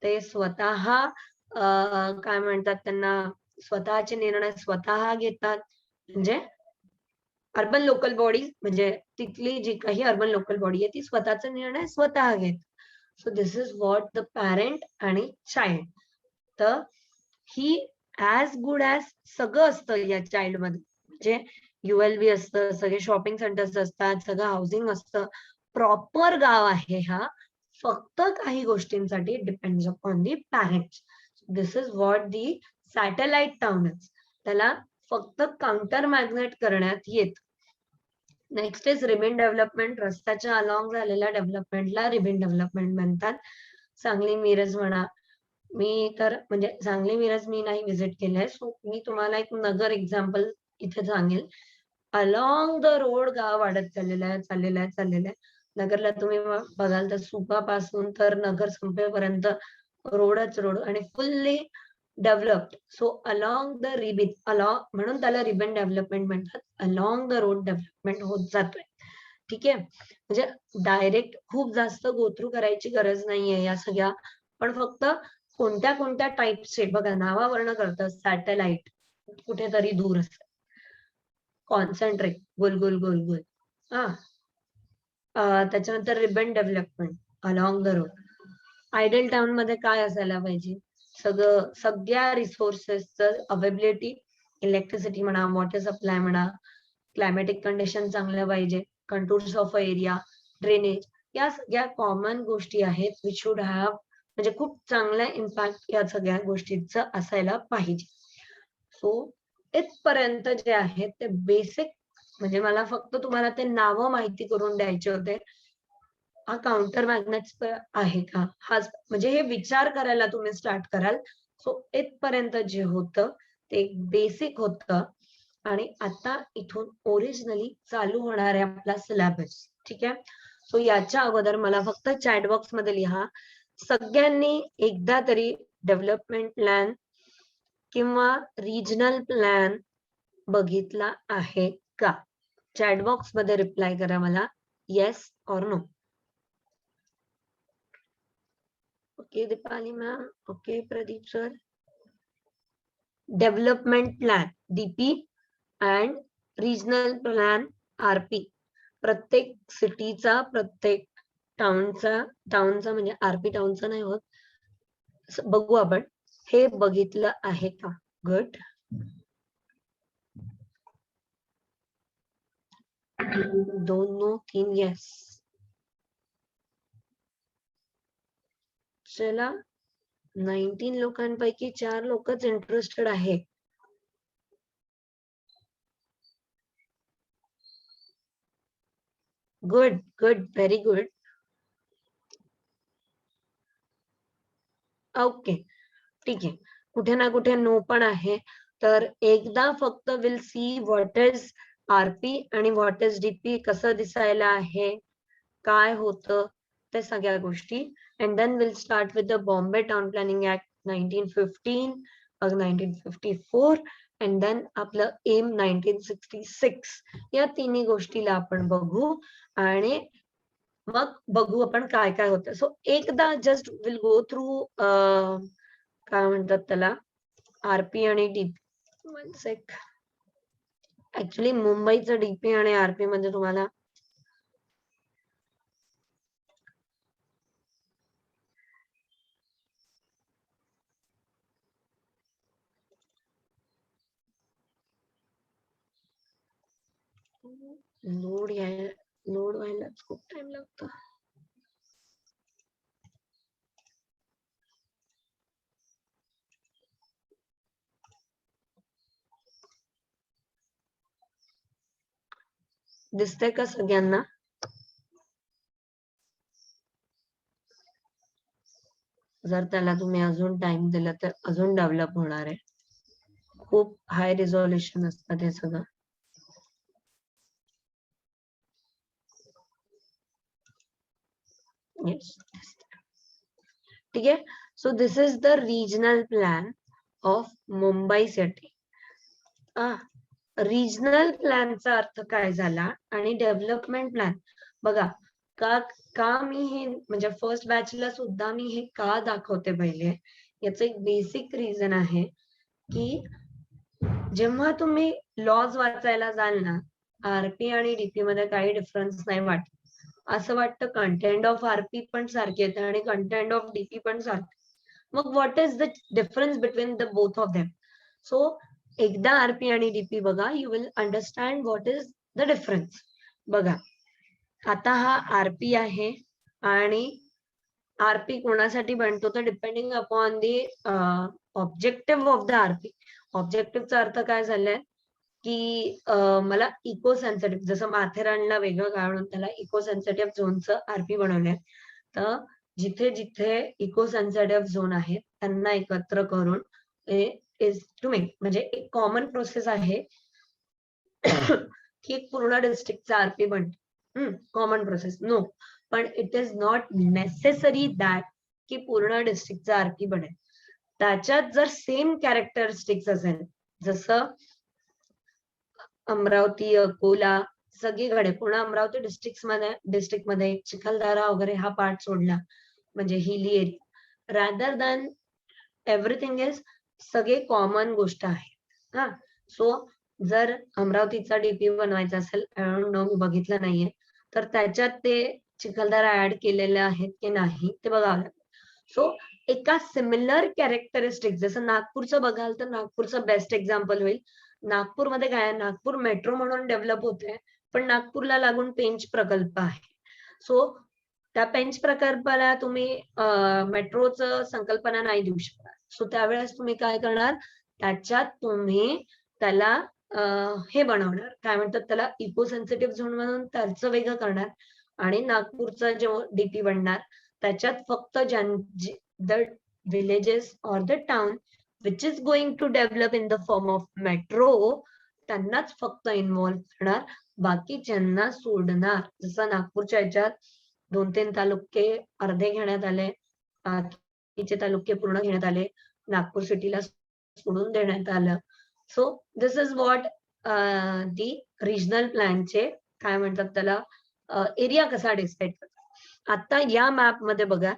ते स्वतः काय म्हणतात, त्यांना स्वतःचे निर्णय स्वतः घेतात. म्हणजे अर्बन लोकल बॉडी म्हणजे तिथली जी काही अर्बन लोकल बॉडी आहे ती स्वतःचा निर्णय स्वतः घेत. So this is what the parent आणि चाइल्ड. तर ही ॲज गुड ॲज सगळं असतं या चाइल्ड मध्ये. म्हणजे ULB असतं, सगळे शॉपिंग सेंटर्स असतात, सगळं हाऊसिंग असतं, प्रॉपर गाव आहे हा, फक्त काही गोष्टींसाठी depends upon the parents. This is what the satellite town is. त्याला फक्त काउंटर मॅग्नेट करण्यात येत. Next is ribbon development. रस्त्याच्या अलॉंग झालेल्या डेव्हलपमेंटला रिबन डेव्हलपमेंट म्हणतात. सांगली मिरज म्हणा, मी तर म्हणजे सांगली मिरज मी नाही व्हिजिट केलंय, सो मी तुम्हाला एक नगर एक्झाम्पल इथे सांगेल. अलॉंग द रोड गाव वाढत चाललेलं आहे, चाललेलं आहे, चाललेलं आहे. नगरला तुम्ही बघाल तर सुपापासून तर नगर संपेपर्यंत रोडच रोड आणि fully developed. So along the ribbon, म्हणून त्याला रिबन डेव्हलपमेंट म्हणतात. अलॉंग द रोड डेव्हलपमेंट होत जातोय. ठीक आहे, म्हणजे डायरेक्ट खूप जास्त गोथ्रू करायची गरज नाहीये या सगळ्या, पण फक्त कोणत्या कोणत्या टाईपचे बघा नावावर्ण करतात. सॅटेलाइट कुठेतरी दूर असत, कॉन्सन्ट्रेट गोल गोल गोल गोल. हा, त्याच्यानंतर ribbon development along the road. Ideal town मध्ये काय असायला पाहिजे, सगळ्या रिसोर्सेसचं अवेलेबिलिटी, इलेक्ट्रिसिटी म्हणा, वॉटर सप्लाय म्हणा, क्लायमॅटिक कंडिशन चांगल्या पाहिजे, कंट्रोल्स ऑफ एरिया, ड्रेनेज, या सगळ्या कॉमन गोष्टी आहेत विच शुड हॅव, म्हणजे खूप चांगला इम्पॅक्ट या सगळ्या गोष्टींचा असायला पाहिजे. सो इथपर्यंत जे आहेत ते बेसिक, म्हणजे मला फक्त तुम्हाला ते नावं माहिती करून द्यायचे होते. हा काउंटर मॅग्नेट्स आहे का, हा म्हणजे हे विचार करायला तुम्ही स्टार्ट कराल. सो इथपर्यंत जे होतं ते बेसिक होतं. आणि आता इथून ओरिजिनली चालू होणार आहे आपला सिलेबस. ठीक आहे, सो याच्या अगोदर मला फक्त चॅट बॉक्स मध्ये लिहा, सगळ्यांनी एकदा तरी डेव्हलपमेंट प्लॅन किंवा रिजनल प्लॅन बघितला आहे का? चॅट बॉक्स मध्ये रिप्लाय करा मला, yes or no. Okay Deepali ma'am, okay Pradeep sir. Development plan DP and regional plan RP. प्रत्येक सिटीचा, प्रत्येक टाउनचा म्हणजे RP टाउनचा नाही होत, बघू आपण. हे बघितलं आहे का? गुड. 2 no 3 yes. चला, 19 लोकांपैकी 4 लोकच इंटरेस्टेड आहे. Good good, very good. Okay, ठीक आहे. कुठे ना कुठे नो पण आहे, तर एकदा फक्त will see what is RP आणि व्हॉट इज DP, कसं दिसायला आहे, काय होतं, ते सगळ्या गोष्टी. And then will start with the Bombay town planning act 1915, 1954, and then आपलं एम 1966. या तिन्ही गोष्टीला आपण बघू आणि मग बघू आपण काय काय होतं. सो एकदा जस्ट विल गो थ्रू, काय म्हणतात त्याला, RP आणि DP. One sec. ऍक्च्युली मुंबईचं DP आणि RP मध्ये तुम्हाला लोड व्हायला खूप टाइम लागतो. दिसतंय का सगळ्यांना? जर त्याला तुम्ही अजून टाइम दिला तर अजून डेव्हलप होणार आहे. खूप हाय रिझोल्युशन असतं ते सगळं. ठीक आहे. So this is the regional plan of Mumbai city. Regional प्लॅनचा अर्थ काय झाला आणि डेव्हलपमेंट प्लॅन बघा. का मी हे म्हणजे फर्स्ट बॅचला सुद्धा मी हे का दाखवते पहिले, याचं एक बेसिक रिझन आहे की जेव्हा तुम्ही लॉज वाचायला जाल ना, आरपी आणि डीपी मध्ये काही डिफरन्स नाही वाटत. असं वाटतं कंटेंट ऑफ आरपी पण सारखे येते आणि कंटेंट ऑफ डीपी पण सारखे. मग what is the difference between the both of them? So एकदा आरपी आणि डीपी बघा, you will understand what is the difference. बघा, आता हा आरपी आहे आणि आरपी कोणासाठी बनतो तर depending upon the objective of the RP. ऑब्जेक्टिव्हचा अर्थ काय झालाय की मला इको सेन्सिटिव्ह, जसं माथेरानला वेगळं काढून त्याला इको सेन्सिटिव्ह झोनचं आरपी बनवलंय. तर जिथे जिथे इको सेन्सिटिव्ह झोन आहेत त्यांना एकत्र करून इज टू मेक, म्हणजे एक कॉमन प्रोसेस आहे की पूर्ण डिस्ट्रिक्टचा आरपी बनतो. कॉमन प्रोसेस नो, पण it is not necessary that की पूर्ण डिस्ट्रिक्टचा आरपी बनेल. त्याच्यात जर सेम कॅरेक्टरिस्टिक्स असेल, जसं अमरावती, अकोला सगळीकडे, पूर्ण अमरावती डिस्ट्रिक्ट मध्ये चिखलदरा वगैरे हा पार्ट सोडला म्हणजे hilly area, rather than everything is सगळे कॉमन गोष्ट आहे. हा, सो जर अमरावतीचा डीपी बनवायचा असेल, मी बघितलं नाहीये, तर त्याच्यात ते चिखलदरा ऍड केलेले आहेत की नाही ते बघावं लागेल. सो एका सिमिलर कॅरेक्टरिस्टिक, जसं नागपूरचं बघाल तर नागपूरचं बेस्ट एक्झाम्पल होईल. नागपूरमध्ये काय, नागपूर मेट्रो म्हणून डेव्हलप होते, पण नागपूरला लागून पेंच प्रकल्प आहे. सो त्या पेंच प्रकल्पाला तुम्ही मेट्रोचं संकल्पना नाही देऊ शकता. सो त्यावेळेस तुम्ही काय करणार, त्याच्यात तुम्ही त्याला हे बनवणार, काय म्हणतात त्याला, इको सेन्सिटिव्ह झोन म्हणून त्याचं वेगळं करणार. आणि नागपूरचा जो डीपी बनणार त्याच्यात फक्त द विलेजेस और the town which is going to develop in the form of metro त्यांनाच फक्त इन्व्हॉल्व्ह करणार, बाकीच्यांना सोडणार. जसं नागपूरच्या ह्याच्यात 2-3 तालुके अर्धे घेण्यात आले, बाकीचे तालुके पूर्ण घेण्यात आले, नागपूर सिटीला सोडून देण्यात आलं. So this is what the regional प्लॅनचे काय म्हणतात त्याला, एरिया कसा डिसाइड करतात. आता या मॅप मध्ये बघा,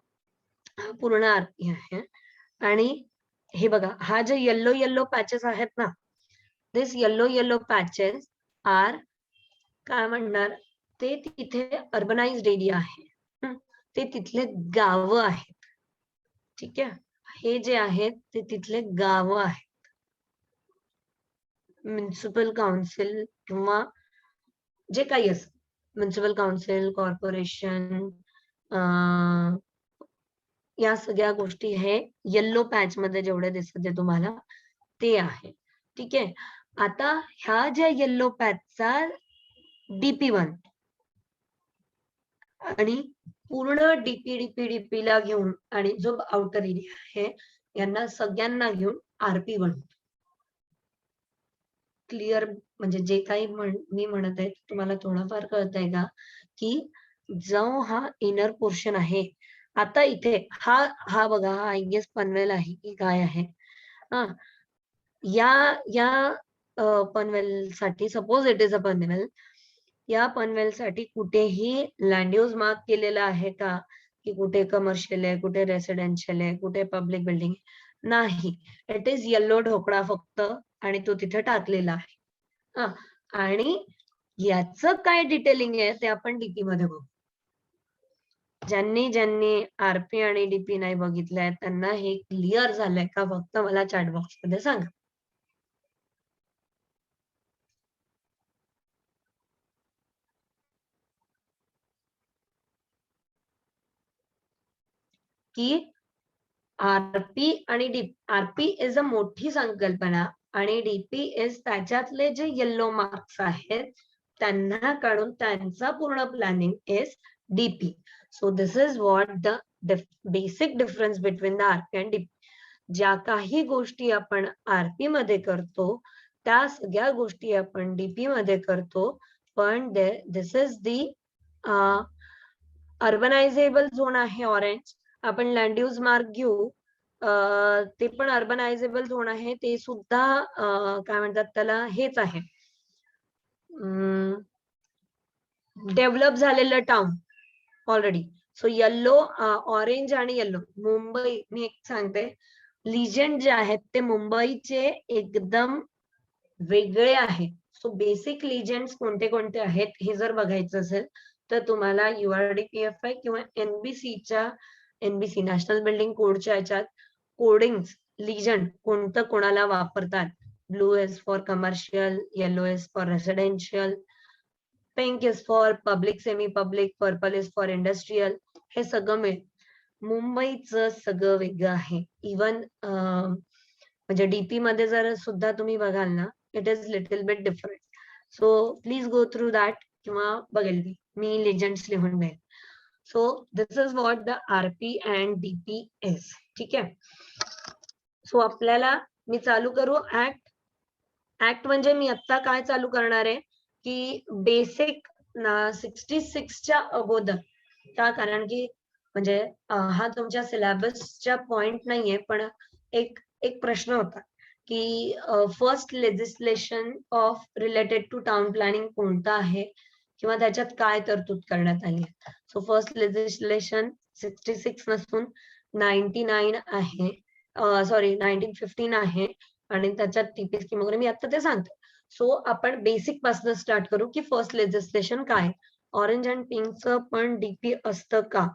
हा पूर्ण आरपी आहे आणि हे बघा, हा जे येल्लो येल्लो पॅचेस आहेत ना, दिस येल्लो पॅचेस आर काय म्हणणार, ते तिथे अर्बनाइज्ड एरिया आहे. ते तिथले गावं आहेत. ठीक आहे, हे जे आहेत ते तिथले गावं आहेत. म्युन्सिपल काउन्सिल किंवा जे काही असं, म्युन्सिपल काउन्सिल, कॉर्पोरेशन, या सगळ्या गोष्टी हे येल्लो पॅच मध्ये जेवढे दिसते तुम्हाला ते आहे. ठीक आहे, आता ह्या ज्या येल्लो पॅचचा डीपी बनतो आणि पूर्ण डीपी ला घेऊन आणि जो आउटर एरिया आहे यांना सगळ्यांना घेऊन आरपी बनतो. क्लिअर, म्हणजे जे काही मी म्हणत आहे तुम्हाला थोडंफार कळतंय का, की जो हा इनर पोर्शन आहे, आता इथे हा बघा, हा आय गेस पनवेल आहे की काय आहे. हा, या पनवेल साठी, सपोज इट इज अ पनवेल, या पनवेल साठी कुठेही लँड यूज मार्क केलेला आहे का, की कुठे कमर्शियल आहे, कुठे रेसिडेन्शियल आहे, कुठे पब्लिक बिल्डिंग नाही. इट इज येल्लो ढोकळा फक्त आणि तो तिथे टाकलेला आहे. हा, आणि याचं काय डिटेलिंग आहे ते आपण डीपी मध्ये बघू. ज्यांनी आरपी आणि डीपी नाही बघितलंय त्यांना हे क्लिअर झालंय का, फक्त मला चॅट बॉक्स मध्ये सांगा. की आरपी आणि डीपी, आरपी इज अ मोठी संकल्पना आणि डीपी इज त्याच्यातले जे येल्लो मार्क्स आहेत त्यांना काढून त्यांचा पूर्ण planning is DP. So this is what the basic difference between the RP and DP. ज्या काही गोष्टी आपण आरपी मध्ये करतो त्या सगळ्या गोष्टी आपण डीपी मध्ये करतो, पण दिस इज दी अर्बनायझेबल झोन आहे ऑरेंज. आपण लँड यूज मार्क घेऊ, ते पण अर्बनायझेबल झोन आहे, ते सुद्धा काय म्हणतात त्याला हेच आहे, डेव्हलप झालेलं town already. So yellow, orange आणि येल्लो, मुंबई, मी एक सांगते, लिजंड जे आहेत ते मुंबईचे एकदम वेगळे आहेत. सो बेसिक लिजंड्स कोणते कोणते आहेत हे जर बघायचं असेल तर तुम्हाला URDPFI किंवा NBCच्या, NBC नॅशनल बिल्डिंग कोडच्या याच्यात कोडिंग्स लिजंड कोणतं कोणाला वापरतात, blue is for commercial, yellow is for residential, pink is for public, semi public, purple is for industrial, हे सगळं मिळेल. मुंबईचं सगळं वेगळं आहे. इवन म्हणजे डीपी मध्ये जर सुद्धा तुम्ही बघाल ना, it is little bit different. So please go through that, किंवा बघेल मी लेजंड्स लिहून देईल. So this is what the RP and DP is. ठीक आहे. सो आपल्याला, मी चालू करू ऍक्ट. ऍक्ट म्हणजे मी आता काय चालू करणार आहे की बेसिक 66च्या अगोदर, का कारण की म्हणजे हा तुमच्या सिलेबसच्या पॉइंट नाहीये, पण एक प्रश्न होता की first legislation of related to town planning कोणतं आहे किंवा त्याच्यात काय तरतूद करण्यात आली आहे. सो फर्स्ट लेजिस्लेशन 66 नसून 99 आहे, सॉरी 1915 आहे, आणि त्याच्यात टीपी स्कीम वगैरे मी आता ते सांगते. सो आपण बेसिक पासून स्टार्ट करू की फर्स्ट लेजिस्लेशन काय. ऑरेंज अँड पिंकचं पण डीपी असतं का?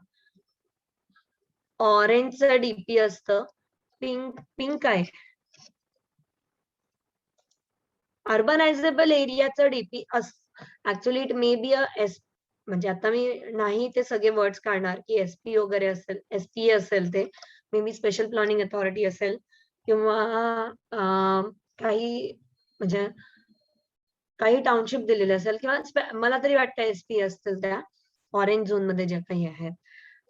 ऑरेंजचं डीपी असतं. पिंक काय, अर्बनायझेबल एरियाचं DP actually it may be a as, म्हणजे आता मी नाही ते सगळे वर्ड्स काढणार की एसपी वगैरे असेल, एसपी असेल, ते may be special planning authority असेल, किंवा काही म्हणजे काही टाउनशिप दिलेले असेल, किंवा मला तरी वाटतं एसपी असतील त्या ऑरेंज झोन मध्ये जे काही आहेत.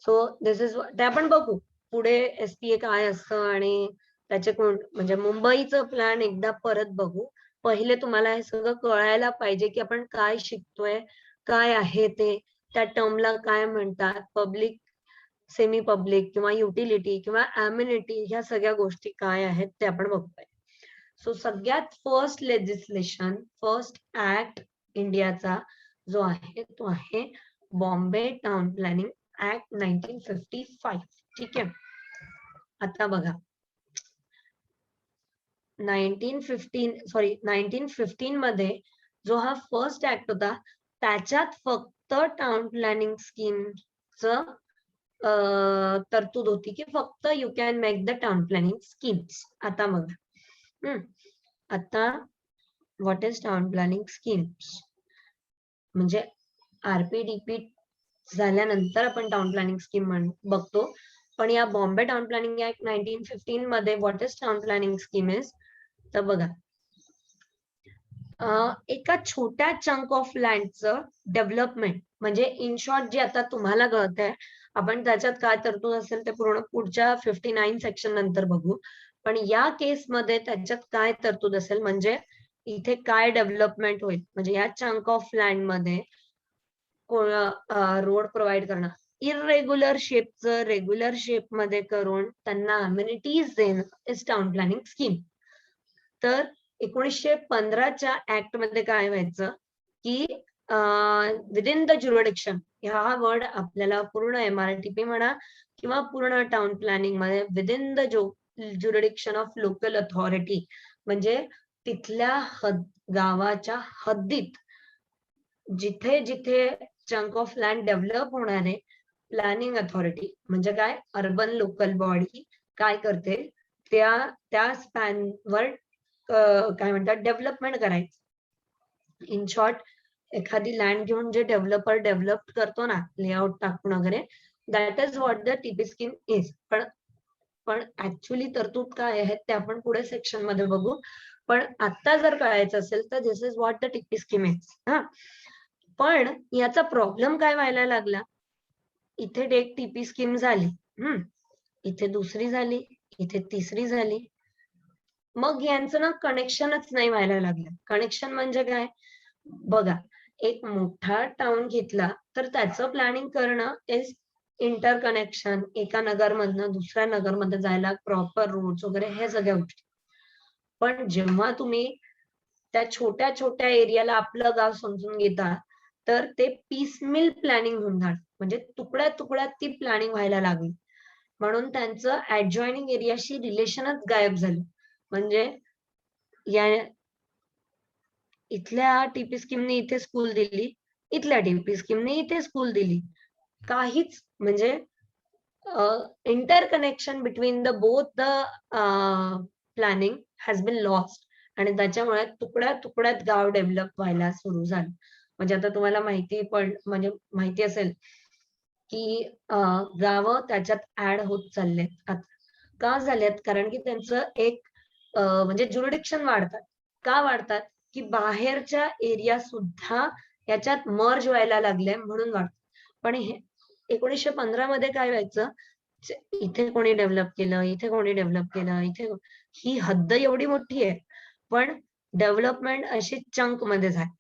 सो दिस इज, ते आपण बघू पुढे एसपीए काय असतं आणि त्याचे कोण, म्हणजे मुंबईचं प्लॅन एकदा परत बघू. पहिले तुम्हाला हे सगळं कळायला पाहिजे की आपण काय शिकतोय, काय आहे ते, त्या टर्मला काय म्हणतात, पब्लिक, सेमी पब्लिक किंवा युटिलिटी किंवा अम्युनिटी, ह्या सगळ्या गोष्टी काय आहेत ते आपण बघतोय. सो सगळ्यात फर्स्ट लेजिस्लेशन, फर्स्ट ऍक्ट इंडियाचा जो आहे तो आहे बॉम्बे टाउन प्लॅनिंग ऍक्ट 1955. ठीक आहे. आता बघा 1915 मध्ये जो हा फर्स्ट ऍक्ट होता त्याच्यात फक्त टाउन प्लॅनिंग स्कीमच तरतूद होती की फक्त you can make the town planning schemes. आता बघा, आता what is town planning schemes, म्हणजे आरपीडीपी झाल्यानंतर आपण टाउन प्लॅनिंग स्कीम बघतो, पण या बॉम्बे टाउन प्लॅनिंग ऍक्ट 1915 मध्ये what is town planning scheme is, तर बघा एका छोट्या चंक ऑफ लँडचं डेव्हलपमेंट, म्हणजे इन शॉर्ट जे आता तुम्हाला कळतंय, आपण त्याच्यात काय तरतूद असेल ते पूर्ण पुढच्या 59 सेक्शन नंतर बघू, पण या केसमध्ये त्याच्यात काय तरतूद असेल, म्हणजे इथे काय डेव्हलपमेंट होईल, म्हणजे या चंक ऑफ लँड मध्ये रोड प्रोव्हाइड करणं, इरेग्युलर शेपचं रेग्युलर शेप मध्ये करून त्यांना अम्युनिटीज देणं इज टाउन प्लॅनिंग स्कीम. तर 1915च्या ऍक्ट मध्ये काय व्हायचं की विदिन द ज्युरिडिक्शन, हा वर्ड आपल्याला पूर्ण MRTP म्हणा किंवा पूर्ण टाउन प्लॅनिंग मध्ये within the jurisdiction of local authority, म्हणजे तिथल्या गावाच्या हद्दीत जिथे जिथे चंक ऑफ लँड डेव्हलप होणारे, प्लॅनिंग अथॉरिटी म्हणजे काय, अर्बन लोकल बॉडी काय करते, त्या स्पॅनवर काय म्हणतात डेव्हलपमेंट करायचं. इन शॉर्ट एखादी लँड घेऊन जे डेव्हलपर डेव्हलप करतो ना, लेआउट टाकून वगैरे, that is what the TP scheme is. पण ऍक्च्युअली तरतूद काय आहेत ते आपण पुढे सेक्शन मध्ये बघू. पण आता जर कळायचं असेल तर this is what the TP scheme is. हा, पण याचा प्रॉब्लेम काय व्हायला लागला, इथे एक टीपी स्कीम झाली, इथे दुसरी झाली, इथे तिसरी झाली, मग यांचं ना कनेक्शनच नाही व्हायला लागलं. कनेक्शन म्हणजे काय बघा, एक मोठा टाउन घेतला तर त्याचं प्लॅनिंग करणं इज इंटरकनेक्शन, एका नगरमधनं दुसऱ्या नगरमध्ये जायला प्रॉपर रोड्स वगैरे हे सगळ्या गोष्टी. पण जेव्हा तुम्ही त्या छोट्या छोट्या एरियाला आपलं गाव समजून घेता तर ते पीसमिल प्लॅनिंग होऊन जाणार, म्हणजे तुकड्या तुकड्यात ती प्लॅनिंग व्हायला लागली. म्हणून त्यांचं ऍडजॉइनिंग एरियाशी रिलेशनच गायब झालं. म्हणजे या इथल्या टीपी स्कीमने इथे स्कूल दिली, इथल्या टीपी स्कीमने इथे स्कूल दिली, काहीच म्हणजे interconnection between the both the planning has been lost. आणि त्याच्यामुळे तुकड्या तुकड्यात गाव डेव्हलप व्हायला सुरू झालं. म्हणजे आता तुम्हाला म्हणजे माहिती असेल की गावं त्याच्यात ऍड होत चाललेत. का झालेत, कारण की त्यांचं एक म्हणजे ज्युरिडिक्शन वाढतात. का वाढतात, की बाहेरच्या एरिया सुद्धा याच्यात मर्ज व्हायला लागले म्हणून वाढतात. पण हे 1915 मध्ये काय व्हायचं, इथे कोणी डेव्हलप केलं, इथे कोणी डेव्हलप केलं, इथे ही हद्द एवढी मोठी आहे, पण डेव्हलपमेंट अशी चंक मध्ये झाली.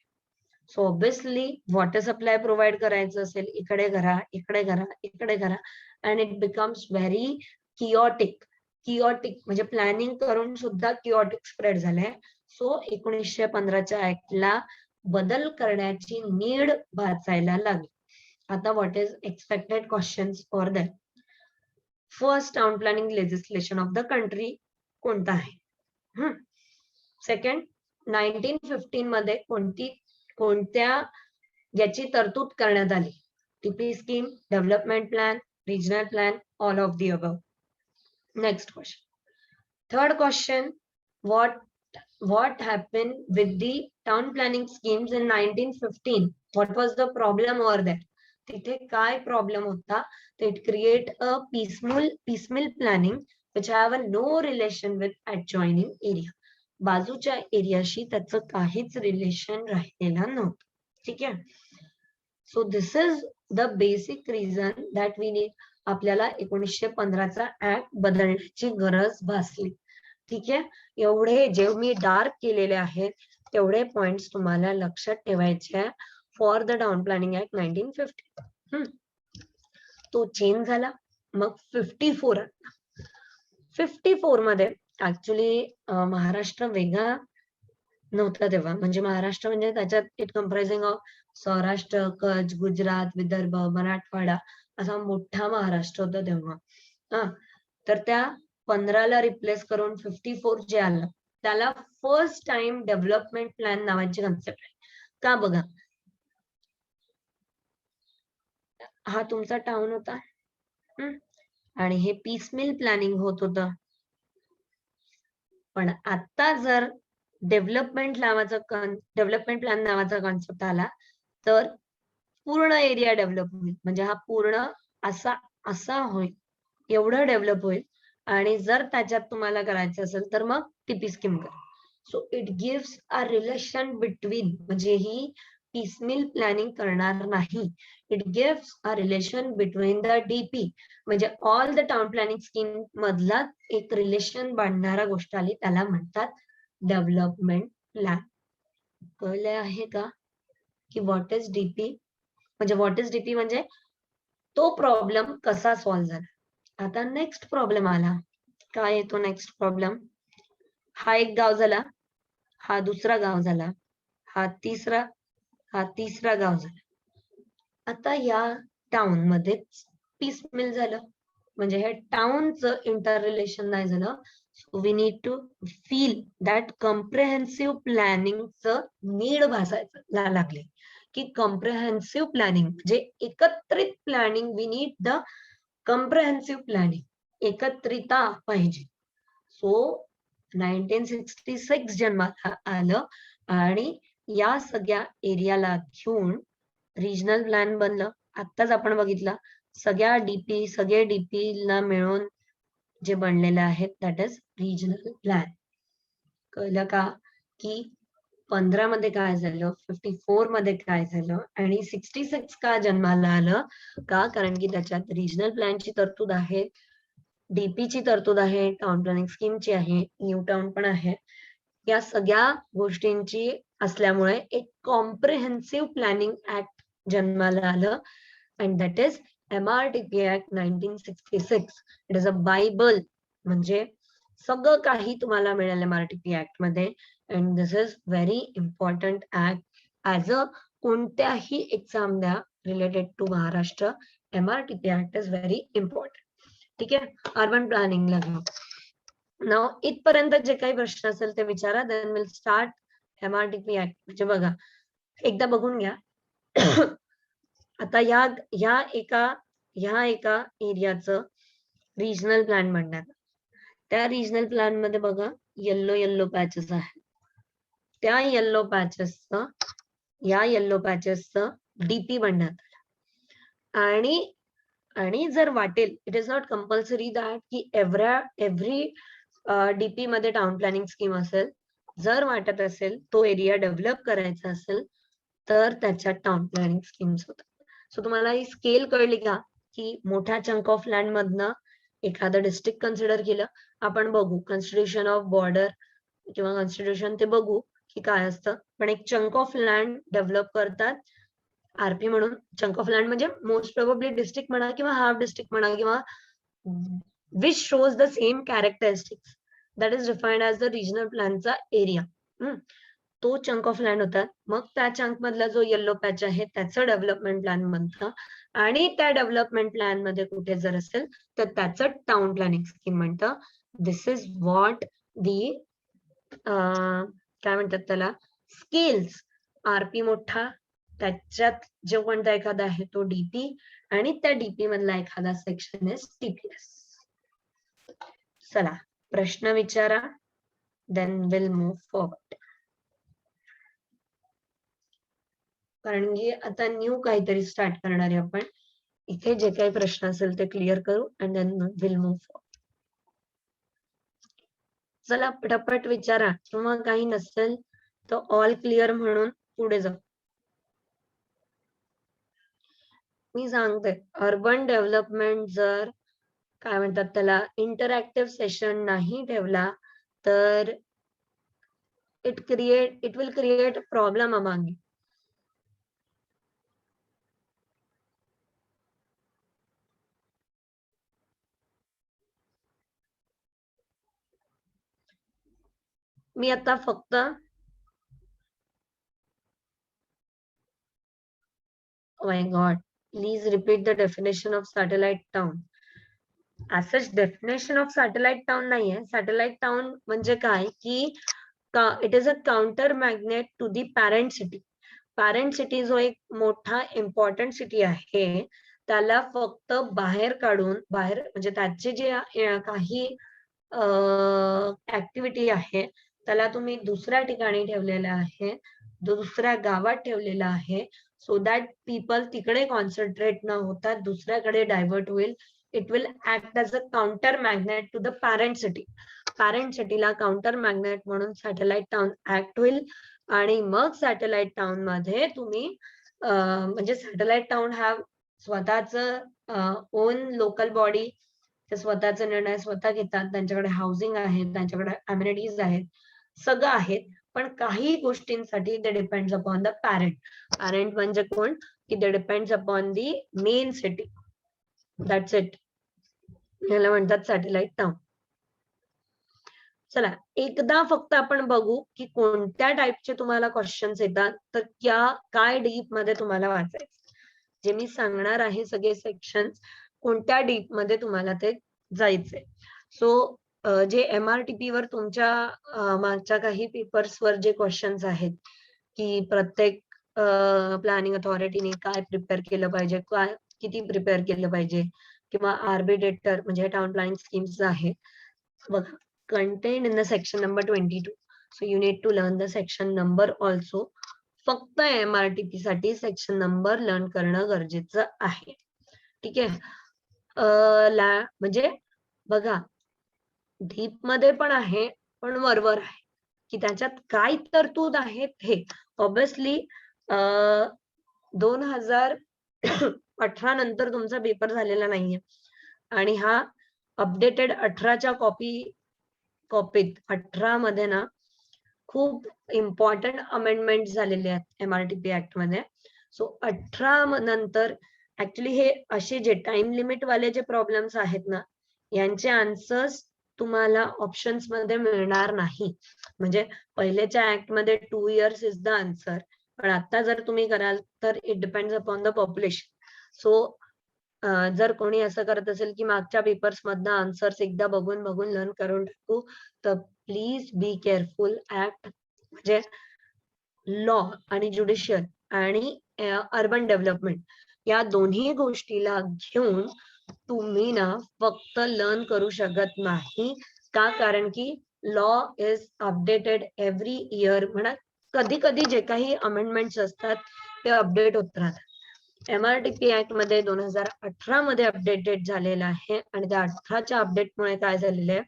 So obviously water supply provide करायचं असेल, इकडे करा, इकडे करा, इकडे करा, अँड इट बिकम्स व्हेरी किओटिक. म्हणजे प्लॅनिंग करून सुद्धा किओटिक स्प्रेड झालंय. सो 1915च्या ऍक्टला बदल करण्याची नीड भासायला लागली. आता what is expected questions for that. First town planning legislation of the country कोणता आहे? सेकंड, 1915 मध्ये कोणत्या याची तरतूद करण्यात आली? TP scheme, development plan, regional plan, all of the above. Next question. Third question, what happened with the town planning schemes in 1915? What was the problem over there? तिथे काय प्रॉब्लेम होता? It create a piecemeal planning which have a no relation with adjoining area. बाजूच्या एरियाशी त्याचं काहीच रिलेशन राहिलेलं नव्हतं. ठीक आहे. So this is the basic reason that we need. आपल्याला 1915चा ऍक्ट बदलण्याची गरज भासली. ठीक आहे. एवढे जे मी डार्क केलेले आहेत तेवढे पॉइंट्स तुम्हाला लक्षात ठेवायचे for the town planning act 1950. तो चेंज झाला. मग 54 मध्ये ऍक्च्युली महाराष्ट्र वेगळा नव्हता तेव्हा. म्हणजे महाराष्ट्र म्हणजे त्याच्यात it comprising of Saurashtra, Kutch, Gujarat, Vidarbha, Marathwada असा मोठा महाराष्ट्र होता तेव्हा. तर त्या 15ला रिप्लेस करून 54 जे आलं त्याला फर्स्ट टाइम डेव्हलपमेंट प्लॅन नावाची कन्सेप्ट आहे. का बघा, हा तुमचा टाउन होता आणि हे पीसमिल प्लॅनिंग होत होतं. पण आता जर डेव्हलपमेंट प्लॅन नावाचा कॉन्सेप्ट आला तर पूर्ण एरिया डेव्हलप होईल. म्हणजे हा पूर्ण असा होईल, एवढं डेव्हलप होईल. आणि जर त्याच्यात तुम्हाला करायचं असेल तर मग टीपी स्कीम करा. So it gives a relation between, म्हणजे ही पीसमिल प्लॅनिंग करणार नाही. It gives a relation between the DP, म्हणजे all the town planning scheme मधला एक रिलेशन बांधणारा गोष्ट आली, त्याला म्हणतात डेव्हलपमेंट प्लॅन. कळले आहे का की व्हॉट इज डीपी? म्हणजे व्हॉट इज डीपी म्हणजे तो प्रॉब्लेम कसा सॉल्व्ह झाला. आता नेक्स्ट प्रॉब्लेम आला. काय येतो नेक्स्ट प्रॉब्लेम? हा एक गाव झाला, हा दुसरा गाव झाला, हा तिसरा गाव झाला. आता या टाउन मध्ये पीस मिल झालं, म्हणजे हे टाउनचं इंटर रिलेशन नाही झालं. So we need to feel that comprehensive प्लॅनिंगचं नीड भासायला लागले. की कॉम्प्रिहेन्सिव्ह प्लॅनिंग म्हणजे एकत्रित प्लॅनिंग, we need the comprehensive planning, एकत्रिता पाहिजे. सो 1966 जन्माला आलं आणि या सगळ्या एरियाला घेऊन रिजनल प्लॅन बनलं. आत्ताच आपण बघितलं सगळे डीपी ना मिळून जे बनलेले आहेत दॅट इज रिजनल प्लॅन. कळलं का? की 15 मध्ये काय झालं, 54 मध्ये काय झालं आणि 66 का जन्माला आलं? का? कारण की त्याच्यात रिजनल प्लॅनची तरतूद आहे, डीपीची तरतूद आहे, टाउन प्लॅनिंग स्कीमची आहे, न्यू टाउन पण आहे. या सगळ्या गोष्टींची असल्यामुळे एक कॉम्प्रिहेन्सिव्ह प्लॅनिंग ऍक्ट जन्माला आलं and that is MRTP act 1966. It is a Bible. म्हणजे सगळं काही तुम्हाला मिळेल MRTP ऍक्ट मध्ये and this is very important act as a कोणत्याही एक्झाम द्या related to Maharashtra. MRTP act is very important. ठीक आहे. अर्बन प्लॅनिंगला नाव इथपर्यंत जे काही प्रश्न असेल ते विचारा. Then will start MRTP act. म्हणजे बघा एकदा बघून घ्या. आता ह्या एका एरियाचं रिजनल प्लॅन बनणार. त्या रिजनल प्लॅन मध्ये बघा येल्लो पॅचेस आहेत. त्या येल्लो पॅचेसचं डीपी बनणार आणि जर वाटेल, it is not compulsory that की एव्हरी डीपी मध्ये टाउन प्लॅनिंग स्कीम असेल. जर वाटत असेल तो एरिया डेव्हलप करायचा असेल तर त्याच्यात टाउन प्लॅनिंग स्कीम्स होतात. सो तुम्हाला ही स्केल कळली का? की मोठ्या चंक ऑफ लँड मधनं एखादं डिस्ट्रिक्ट कन्सिडर केलं. आपण बघू कॉन्स्टिट्यूशन ऑफ बॉर्डर किंवा कॉन्स्टिट्यूशन ते बघू की काय असतं. पण एक चंक ऑफ लँड डेव्हलप करतात आरपी म्हणून. चंक ऑफ लँड म्हणजे मोस्ट प्रोबेबली डिस्ट्रिक्ट म्हणा किंवा हाफ डिस्ट्रिक्ट म्हणा किंवा which shows the same characteristics that is defined as the regional प्लॅनचा एरिया. तो चंक ऑफ लँड होता. मग त्या चंक मधला जो येल्लो पॅच आहे त्याचं डेव्हलपमेंट प्लॅन बनतं आणि त्या डेव्हलपमेंट प्लॅन मध्ये कुठे जर असेल तर त्याचं टाउन प्लॅनिंग स्कीम म्हणतं. दिस इज व्हॉट दी काय म्हणतात त्याला स्केल्स. आरपी मोठा, त्याच्यात जो कोणता एखादा आहे तो डीपी आणि त्या डीपी मधला एखादा सेक्शन इज TPS. चला प्रश्न विचारा. Then will move forward. कारण की आता न्यू काहीतरी स्टार्ट करणार आहे आपण. इथे जे काही प्रश्न असेल ते क्लिअर करू and then will move forward. चला पटापट विचारा किंवा काही नसेल तर ऑल क्लिअर म्हणून पुढे जाऊ. मी सांगते अर्बन डेव्हलपमेंट जर काय म्हणतात त्याला इंटरॅक्टिव्ह सेशन नाही ठेवला तर it will create a problem among you. मी आता फक्त oh my god, please repeat the definition of satellite town. असंच डेफिनेशन ऑफ सॅटेलाइट टाउन नाहीये. सॅटेलाइट टाउन म्हणजे काय की it is a counter magnet to the parent city. Parent city जो एक मोठा इम्पॉर्टंट सिटी आहे त्याला फक्त बाहेर काढून म्हणजे त्याचे जे काही ऍक्टिव्हिटी आहे त्याला तुम्ही दुसऱ्या ठिकाणी ठेवलेलं आहे, दुसऱ्या गावात ठेवलेलं आहे सो दॅट पीपल तिकडे कॉन्सन्ट्रेट न होता दुसऱ्याकडे डायव्हर्ट होईल. It will act as a counter magnet to the parent city. Parent सिटीला काउंटर मॅग्नेट म्हणून सॅटेलाइट टाउन ऍक्ट होईल आणि मग सॅटेलाइट टाउन मध्ये तुम्ही म्हणजे सॅटेलाइट टाउन हॅव स्वतःच ओन लोकल बॉडी, ते स्वतःचे निर्णय स्वतः घेतात. त्यांच्याकडे हाऊसिंग आहे, त्यांच्याकडे अम्युनिटीज आहेत, सगळं आहेत. पण काही गोष्टींसाठी ते depends upon the parent. Parent म्हणजे कोण की ते depends upon the main city. That's it. याला म्हणतात सॅटेलाइट टाउन. चला एकदा फक्त आपण बघू की कोणत्या टाईपचे तुम्हाला क्वेश्चन्स येतात तर काय डीप मध्ये तुम्हाला वाचायचं. जे मी सांगणार आहे सगळे सेक्शन्स कोणत्या डीप मध्ये तुम्हाला ते जायचंय. सो जे MRTP वर तुमच्या मागच्या काही पेपर्सवर जे क्वेश्चन्स आहेत की प्रत्येक प्लॅनिंग अथॉरिटीने काय प्रिपेअर केलं पाहिजे, काय किती प्रिपेअर केलं पाहिजे किंवा आर्बिट्रेटर म्हणजे टाउन प्लॅनिंग स्कीम्स आहेत बघा contained in the section number 22. So you need to learn the section number also. फक्त MRTP साठी सेक्शन नंबर लर्न करणं गरजेचं आहे. ठीक आहे. म्हणजे बघा, डीप मध्ये पण आहे, पण वरवर आहे, की त्याच्यात काय तरतूद आहेत हे ऑब्विसली 2018 नंतर तुमचा पेपर झालेला नाहीये आणि हा अपडेटेड 18च्या कॉपीत 18 मध्ये ना खूप इम्पॉर्टंट अमेंडमेंट झालेले आहेत MRTP ऍक्ट मध्ये. सो 18 नंतर ऍक्च्युली हे असे जे टाइम लिमिट वाले जे प्रॉब्लेम्स आहेत ना, यांचे आन्सर्स तुम्हाला ऑप्शन्स मध्ये मिळणार नाही. म्हणजे पहिलेच्या ऍक्ट मध्ये 2 इयर्स इज द आन्सर, पण आता जर तुम्ही कराल तर it depends upon the population. So जर कोणी असं करत असेल की मागच्या पेपर्स मधनं आन्सर्स एकदा बघून बघून लर्न करून टाकू, तर प्लीज बी केअरफुल. ऍक्ट म्हणजे लॉ आणि ज्युडिशियल आणि अर्बन डेव्हलपमेंट या दोन्ही गोष्टीला घेऊन तुम्ही ना फक्त लर्न करू शकत नाही. का? कारण की law is updated every year. म्हणा कधी कधी जे काही अमेंडमेंट्स असतात ते अपडेट होत राहतात. MRTP ऍक्ट मध्ये 2018 मध्ये अपडेटेड झालेला आहे आणि त्या 18च्या अपडेटमुळे काय झालेलं आहे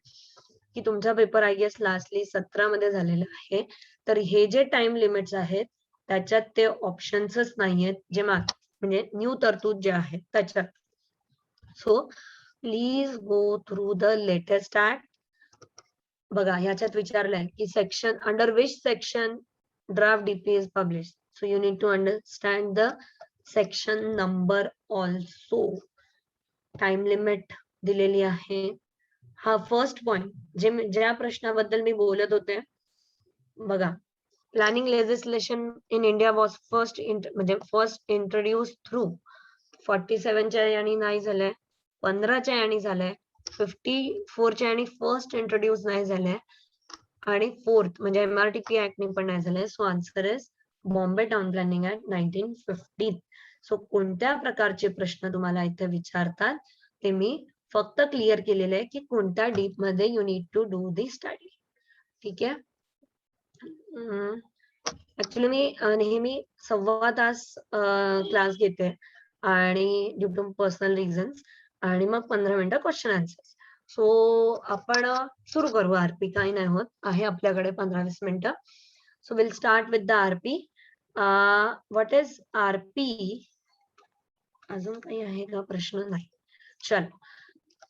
की तुमचा पेपर आय गेस लास्टली 17 मध्ये झालेला आहे. तर हे जे टाइम लिमिट्स आहेत त्याच्यात ते ऑप्शन्सच नाहीयेत जे म्हणजे न्यू तरतूद जे आहे त्याच्यात. So please go through the latest act. बघा ह्याच्यात विचारलंय की section under which section draft DP is publish. So you need to understand the section number also. Time limit दिलेली आहे. हा फर्स्ट पॉइंट ज्या प्रश्नाबद्दल मी बोलत होते बघा, planning legislation in India was first introduce through 47च्या यानी नाही झालंय, 15च्या यानी झालंय, 54च्या यानी फर्स्ट इंट्रोड्यूस नाही झालंय आणि फोर्थ म्हणजे MRTP ऍक्ट ने पण नाही झालंय. So answer is Bombay town planning act 1915. So कोणत्या प्रकारचे प्रश्न तुम्हाला इथे विचारतात ते मी फक्त क्लिअर केलेले आहे की कोणत्या डीप मध्ये you need to do the study. ठीक आहे. ऍक्च्युली मी नेहमी 1.25 तास क्लास घेते आणि ड्यू टू पर्सनल रिझन्स आणि मग 15 मिनिटं क्वेश्चन आन्सर. सो आपण सुरू करू. आरपी काही नाही होत आहे आपल्याकडे 15-20 मिनिटं. So will start with the RP. What is RP? अजून काही आहे का प्रश्न? नाही. चलो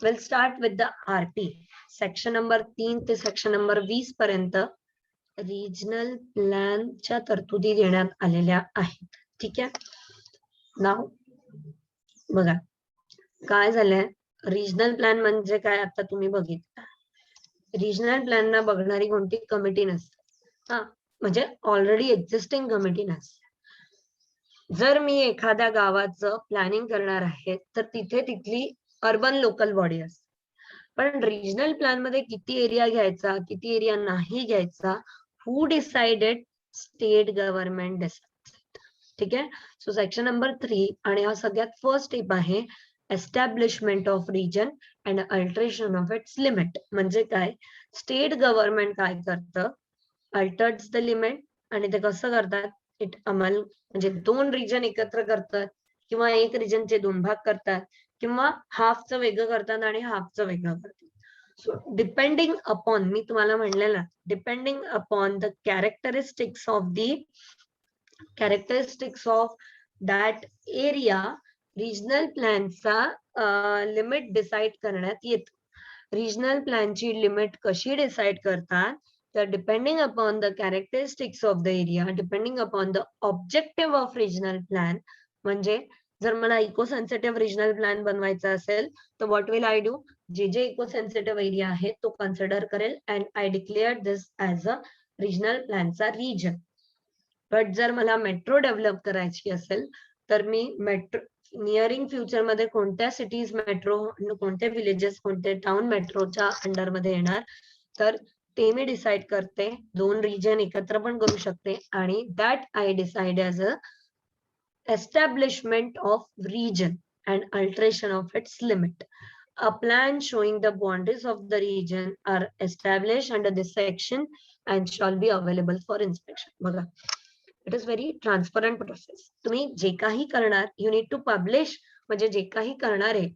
will start with the RP. Section number 3 ते सेक्शन नंबर 20 पर्यंत रिजनल प्लॅनच्या तरतुदी देण्यात आलेल्या आहेत. ठीक आहे. नाव बघा काय झालंय. रिजनल प्लॅन म्हणजे काय आता तुम्ही बघितलं. रिजनल प्लॅन ना बघणारी कोणती कमिटी नसते. हा म्हणजे ऑलरेडी एक्झिस्टिंग कमिटी नसते. जर मी एखाद्या गावाचं प्लॅनिंग करणार आहे तर तिथे तिथली अर्बन लोकल बॉडी असते. पण रिजनल प्लॅन मध्ये किती एरिया घ्यायचा किती एरिया नाही घ्यायचा who decided? State government decide. ठीक आहे. सो सेक्शन नंबर 3 आणि हा सगळ्यात फर्स्ट स्टेप आहे establishment of region and alteration of its limit. म्हणजे काय? स्टेट गव्हर्नमेंट काय करतं? Alters the limit. आणि ते कसं करतात? इट अंमल म्हणजे 2 रिजन एकत्र करतात किंवा एक रिजनचे 2 भाग करतात किंवा हाफचं वेगळं करतात आणि हाफचं वेगळं करतात. सो डिपेंडिंग अपॉन, मी तुम्हाला म्हणलेलं, depending upon the characteristics of that area regional प्लॅनचा लिमिट डिसाइड करण्यात येत. रिजनल प्लॅनची लिमिट कशी डिसाइड करतात? तर depending upon the characteristics of the area, depending upon the objective of regional plan. म्हणजे जर मला इको सेन्सिटिव्ह रिजनल प्लॅन बनवायचा असेल तर व्हॉट विल आय डू? जे इको सेन्सिटिव्ह एरिया आहे तो कन्सिडर करेल and I declare this as a regional प्लॅनचा रिजन. बट जर मला मेट्रो डेव्हलप करायची असेल तर मी मेट्रो नियरिंग फ्युचर मध्ये कोणत्या सिटीज मेट्रो, कोणते विलेजेस, कोणते टाउन मेट्रोच्या अंडर मध्ये येणार तर ते मी डिसाइड करते. 2 रिजन एकत्र पण करू शकते आणि that I decide as a establishment of region and alteration of its limit. A plan showing the boundaries of the region are established under this section and shall be available for inspection. बघा, it is very transparent process. तुम्ही जे काही करणार you need to publish म्हणजे जे काही करणार आहे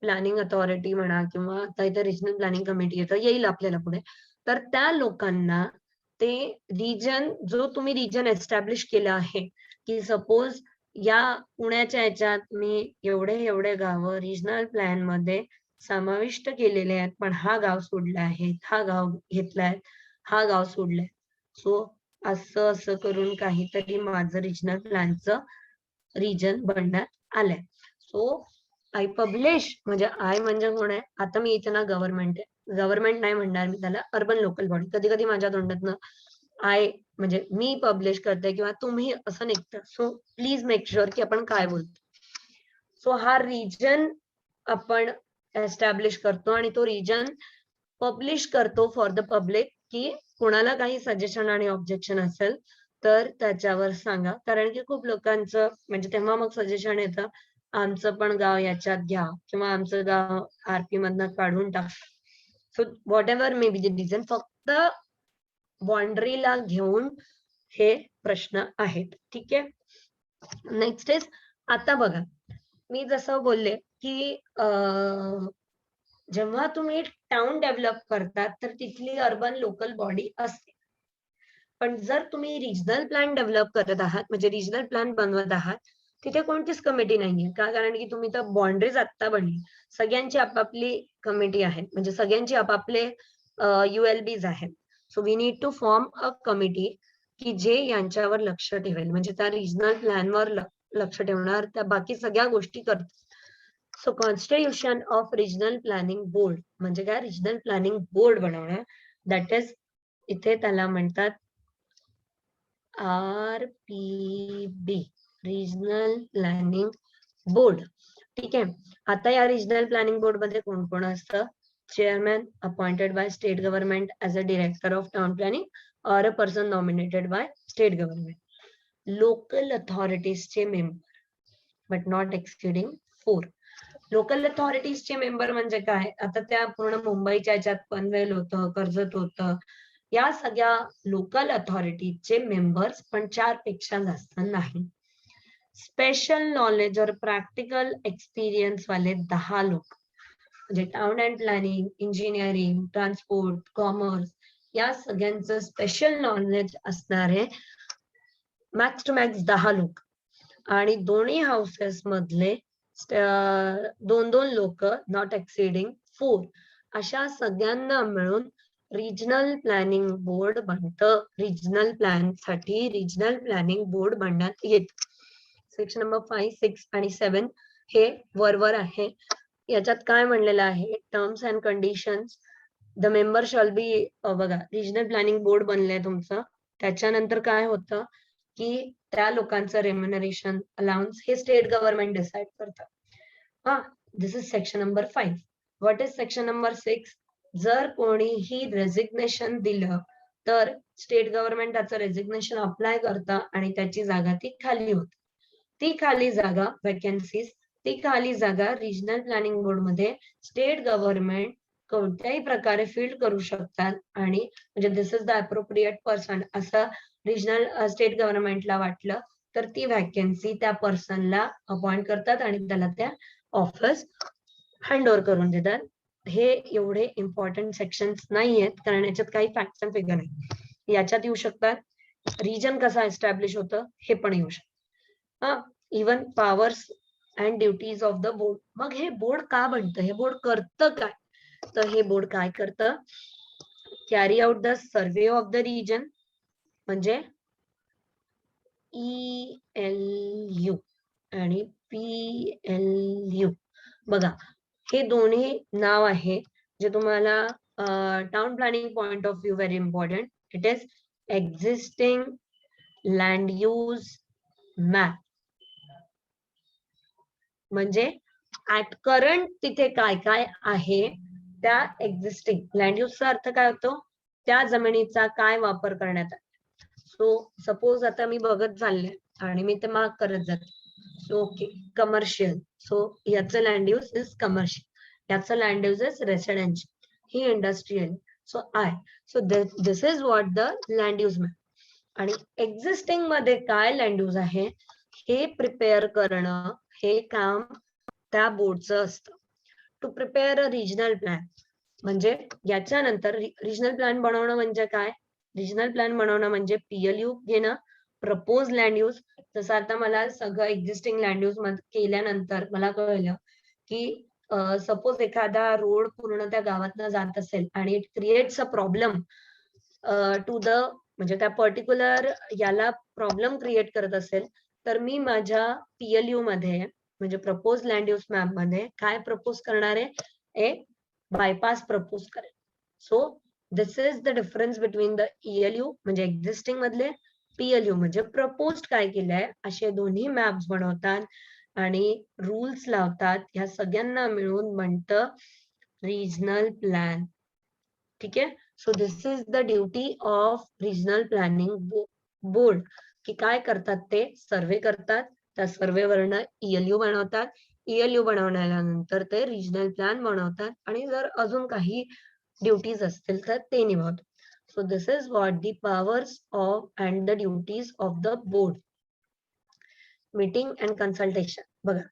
प्लॅनिंग अथॉरिटी म्हणा किंवा आता इथे रिजनल प्लॅनिंग कमिटी येतं येईल आपल्याला पुढे, तर त्या लोकांना ते रिजन जो तुम्ही रिजन एस्टॅब्लिश केला आहे, की सपोज या पुण्याच्या याच्यात मी एवढे गावं रिजनल प्लॅन मध्ये समाविष्ट केलेले आहेत, पण हा गाव सोडला आहे, हा गाव घेतलाय, हा गाव सोडलाय. सो असं असं करून काहीतरी माझं रिजनल प्लॅनचं रिजन बनण्यात आलंय. सो आय पब्लिश, म्हणजे आय म्हणजे कोण आहे, आता मी इथे ना गव्हर्नमेंट आहे, गव्हर्नमेंट नाही म्हणणार मी त्याला, अर्बन लोकल बॉडी. कधी कधी माझ्या तोंडातनं आय म्हणजे मी पब्लिश करते किंवा तुम्ही असं निघतं. सो प्लीज मेक शुअर की आपण काय बोलतो. सो हा रिजन आपण एस्टॅब्लिश करतो आणि तो रिजन पब्लिश करतो फॉर द पब्लिक, की कोणाला काही सजेशन आणि ऑब्जेक्शन असेल तर त्याच्यावर सांगा. कारण की खूप लोकांचं म्हणजे तेव्हा मग सजेशन येतं, आमचं पण गाव याच्यात घ्या किंवा आमचं गाव आरपी मधनं काढून टाका. So what ever may be the reason, फक्त बाउंड्रीला घेऊन हे प्रश्न आहेत. ठीक आहे. नेक्स्ट इज, आता बघा मी जसं बोलले की जेव्हा तुम्ही टाउन डेव्हलप करतात तर तिथली अर्बन लोकल बॉडी असते. पण जर तुम्ही रिजनल प्लॅन डेव्हलप करत आहात म्हणजे रिजनल प्लॅन बनवत आहात, तिथे कोणतीच कमिटी नाहीये का, कारण की तुम्ही तर बाउंड्रीज आत्ता बनली, सगळ्यांची आपापली कमिटी आहे, म्हणजे सगळ्यांची आपापले ULBs आहेत. So we need to form a committee की जे यांच्यावर लक्ष ठेवेल, म्हणजे त्या रिजनल प्लॅनवर लक्ष ठेवणार, त्या बाकी सगळ्या गोष्टी करतात. So constitution of regional planning board म्हणजे काय, रिजनल प्लॅनिंग बोर्ड बनवणं, दॅट इज इथे त्याला म्हणतात RPB, रिजनल प्लॅनिंग बोर्ड. ठीक आहे. आता या रिजनल प्लॅनिंग बोर्ड मध्ये कोण कोण असतं, chairman appointed by state government as a director of town planning or a person nominated by state government. Local अथॉरिटीजचे member but not exceeding 4. Local अथॉरिटीजचे मेंबर म्हणजे काय, आता त्या पूर्ण मुंबईच्या याच्यात पनवेल होतं, कर्जत होतं, या सगळ्या लोकल अथॉरिटीजचे मेंबर्स पण 4 पेक्षा जास्त नाही. स्पेशल नॉलेज और प्रॅक्टिकल एक्सपिरियन्स वाले 10 लोक, म्हणजे town and planning, engineering, transport, commerce या सगळ्यांचं स्पेशल नॉलेज असणारे मॅक्स टू मॅक्स 10 लोक, आणि दोन्ही हाऊसेस मधले 2-2 लोक नॉट एक्सिडिंग 4, अशा सगळ्यांना मिळून रिजनल प्लॅनिंग बोर्ड बनतं. रिजनल प्लॅन साठी रिजनल प्लॅनिंग बोर्ड बनण्यात येत. सेक्शन नंबर 5, 6 आणि 7 हे वर आहे. याच्यात काय म्हणलेलं आहे, terms and conditions, the member shawl बी, बघा रिजनल प्लॅनिंग बोर्ड बनलंय तुमचं, त्याच्यानंतर काय होतं की त्या लोकांचं रेम्युनरेशन अलाउन्स हे स्टेट गव्हर्नमेंट डिसाइड करतं. हा, this is section number 5. What is section number 6? जर कोणीही रेजिग्नेशन दिलं तर स्टेट गव्हर्नमेंट त्याचं रेजिग्नेशन अप्लाय करतं आणि त्याची जागा ती खाली होते. ती खाली जागा, वॅकन्सीज, ती खाली जागा रिजनल प्लॅनिंग बोर्ड मध्ये स्टेट गव्हर्नमेंट कोणत्याही प्रकारे फिल करू शकतात, आणि म्हणजे दिस इज द अप्रोप्रिएट पर्सन असं रिजनल स्टेट गव्हर्नमेंटला वाटलं तर ती वॅकन्सी त्या पर्सनला अपॉइंट करतात आणि त्याला त्या ऑफिस हँड ओव्हर करून देतात. हे एवढे इम्पॉर्टंट सेक्शन्स नाही आहेत, कारण याच्यात काही फॅक्ट्स अँड फिगर नाही. याच्यात येऊ शकतात रिजन कसा एस्टॅब्लिश होतं हे पण येऊ शकतं, even powers and duties of the board. मग हे बोर्ड का बनतं, हे बोर्ड करतं काय, तर हे बोर्ड काय करतं, carry out the survey of the region म्हणजे ELU आणि PLU. बघा हे दोन्ही नाव आहे जे तुम्हाला town planning point of view very important. It is existing land use map, म्हणजे ऍट करंट तिथे काय काय आहे त्या एक्झिस्टिंग लँड यूजचा अर्थ काय होतो, त्या जमिनीचा काय वापर करण्यात आला. सो सपोज आता मी बघत चालले आणि मी ते मार्क करत जाते, सो ओके कमर्शियल, सो याचं लँड यूज इज कमर्शियल, याचं land use is residential, he industrial, so so this is what the land use map. आणि एक्झिस्टिंग मध्ये काय लँड यूज आहे हे प्रिपेअर करणं, हे काम त्या बोर्डचं असतं. To prepare a regional plan, म्हणजे याच्यानंतर रिजनल प्लॅन बनवणं म्हणजे काय? रिजनल प्लॅन बनवणं म्हणजे PLU घेणं, प्रपोज लँड यूज. जसं आता मला सगळं एक्झिस्टिंग लँड यूज केल्यानंतर मला कळलं की सपोज एखादा रोड पूर्ण त्या गावातनं जात असेल आणि it creates a problem to the, म्हणजे त्या पर्टिक्युलर याला प्रॉब्लेम क्रिएट करत असेल, तर मी माझ्या PLU मध्ये म्हणजे प्रपोज लँड यूज मॅप मध्ये काय प्रपोज करणार आहे? एक बायपास प्रपोज करेल. So this is the difference between the ELU म्हणजे एक्झिस्टिंग मधले, PLU म्हणजे प्रपोज्ड काय केलंय, असे दोन्ही मॅप्स बनवतात आणि रूल्स लावतात. ह्या सगळ्यांना मिळून बनतं रिजनल प्लॅन. ठीक आहे. So this is the duty of regional planning board, की काय करतात ते सर्वे करतात, त्या सर्वेवरनं ELU बनवतात, ELU बनवल्यानंतर ते रिजनल प्लॅन बनवतात आणि जर अजून काही ड्युटीज असतील तर ते निभावतात. So this is what the powers of and the duties of the board. Meeting and consultation. बघा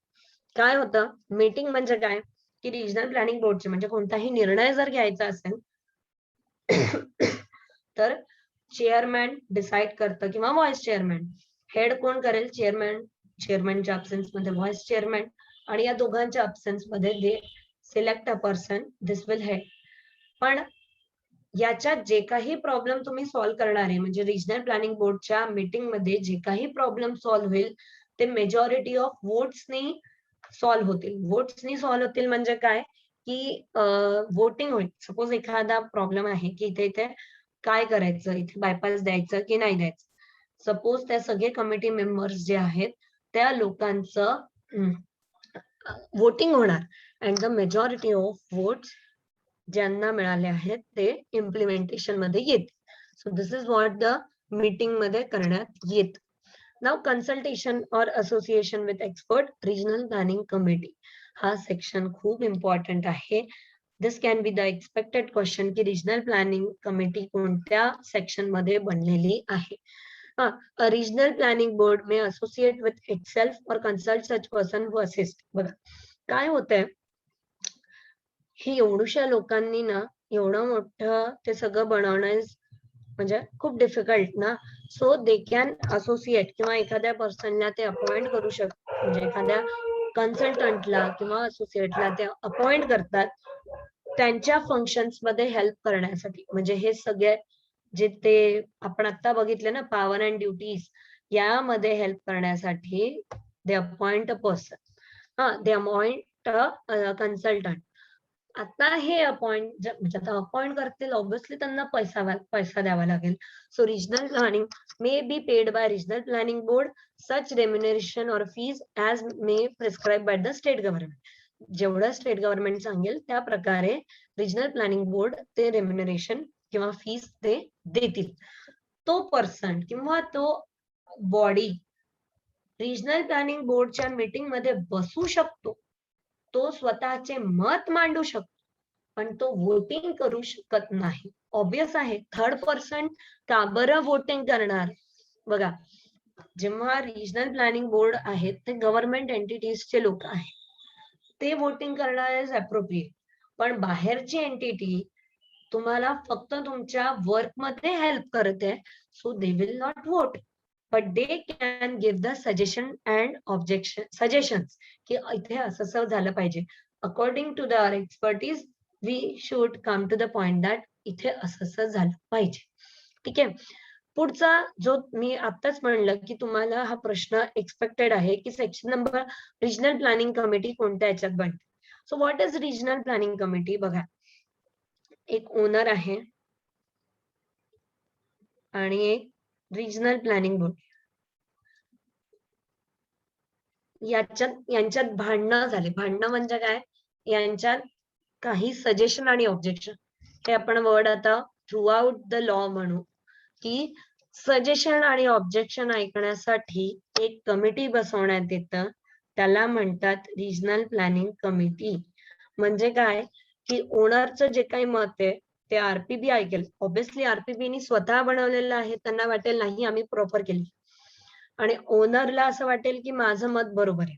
काय होतं, मीटिंग म्हणजे काय, की रिजनल प्लॅनिंग बोर्डचे म्हणजे कोणताही निर्णय जर घ्यायचा असेल तर चेअरमॅन डिसाइड करतं किंवा व्हाईस चेअरमॅन. हेड कोण करेल? चेअरमॅन. चेअरमॅनच्या अब्सेन्स मध्ये व्हाईस चेअरमॅन, आणि या दोघांच्या अब्सेन्स मध्ये they select a person, this will head. पण याच्यात जे काही प्रॉब्लेम तुम्ही सॉल्व्ह करणार आहे, म्हणजे रिजनल प्लॅनिंग बोर्डच्या मीटिंग मध्ये जे काही प्रॉब्लेम सॉल्व्ह होईल ते मेजॉरिटी ऑफ वोट्सनी सॉल्व्ह होतील. वोट्सनी सॉल्व्ह होतील म्हणजे काय, की वोटिंग होईल. सपोज एखादा प्रॉब्लेम आहे की इथे इथे काय करायचं, इथे बायपास द्यायचं की नाही द्यायचं. सपोज त्या सगळे कमिटी मेंबर्स जे आहेत त्या लोकांचं वोटिंग होणार and the majority of votes ज्यांना मिळाले आहेत ते इम्प्लिमेंटेशन मध्ये येतील. So this is what the meeting मध्ये करण्यात येत. Now consultation or association with expert regional planning committee, हा सेक्शन खूप इम्पॉर्टंट आहे. This can be the expected question की रिजनल प्लॅनिंग कमिटी कोणत्या सेक्शन मध्ये बनलेली आहे. Regional planning board may associate with itself or consult such person who assist. बघा काय होतंय, ही एवढ्याशा लोकांनी ना एवढं मोठं ते सगळं बनवणं म्हणजे खूप डिफिकल्ट ना. सो दे कॅन असोसिएट किंवा एखाद्या पर्सनला ते अपॉइंट करू शकतात, म्हणजे एखाद्या कन्सल्टंटला किंवा असोसिएटला ते अपॉइंट करतात त्यांच्या फंक्शन्स मध्ये हेल्प करण्यासाठी. म्हणजे हे सगळे जे ते आपण आता बघितले ना पॉवर अँड ड्युटीज, यामध्ये हेल्प करण्यासाठी they appoint a person, they appoint a consultant. आता हे अपॉइंट म्हणजे आता अपॉइंट करतील, ऑब्विसली त्यांना पैसा द्यावा लागेल. So regional planning may be paid by regional planning board, such remuneration or fees as may prescribe by the state government. जेवढं स्टेट गव्हर्नमेंट सांगेल त्या प्रकारे रिजनल प्लॅनिंग बोर्ड ते रेम्युनरेशन किंवा फीज ते देतील. तो पर्सन किंवा तो बॉडी रिजनल प्लॅनिंग बोर्डच्या मीटिंग मध्ये बसू शकतो, तो स्वतःचे मत मांडू शकतो, पण तो वोटिंग करू शकत नाही. ऑब्वियस आहे. थर्ड पर्सन का बरं वोटिंग करणार? बघा जेव्हा रिजनल प्लॅनिंग बोर्ड आहेत ते गव्हर्नमेंट एंटिटीजचे लोक आहेत, ते वोटिंग करणार इज अप्रोप्रिएट. पण बाहेरची एंटिटी तुम्हाला फक्त तुमच्या वर्क मध्ये हेल्प करते, so they will not vote, but they can give the suggestion and objection suggestions की इथे असं झालं पाहिजे. According to the expertise we should come to the point that इथे असं झालं पाहिजे. ठीक आहे. पुढचा जो मी आताच म्हणलं की तुम्हाला हा प्रश्न एक्सपेक्टेड आहे की section number regional planning committee कोणत्या याच्यात बनते. So what is regional planning committee? बघा एक ओनर आहे आणि एक रिजनल प्लॅनिंग बोर्ड. यांच्यात भांडणं झाले. भांडणं म्हणजे काय? यांच्यात काही सजेशन आणि ऑब्जेक्शन, हे आपण वर्ड आता थ्रू आउट द लॉ म्हणू की सजेशन आणि ऑब्जेक्शन ऐकण्यासाठी एक कमिटी बसवण्यात येतं, त्याला म्हणतात रिजनल प्लॅनिंग कमिटी. म्हणजे काय की ओनरचं जे काही मत आहे ते RPB ऐकेल. ऑब्विसली RPBनी स्वतः बनवलेलं आहे, त्यांना वाटेल नाही आम्ही प्रॉपर केली, आणि ओनरला असं वाटेल की माझं मत बरोबर आहे.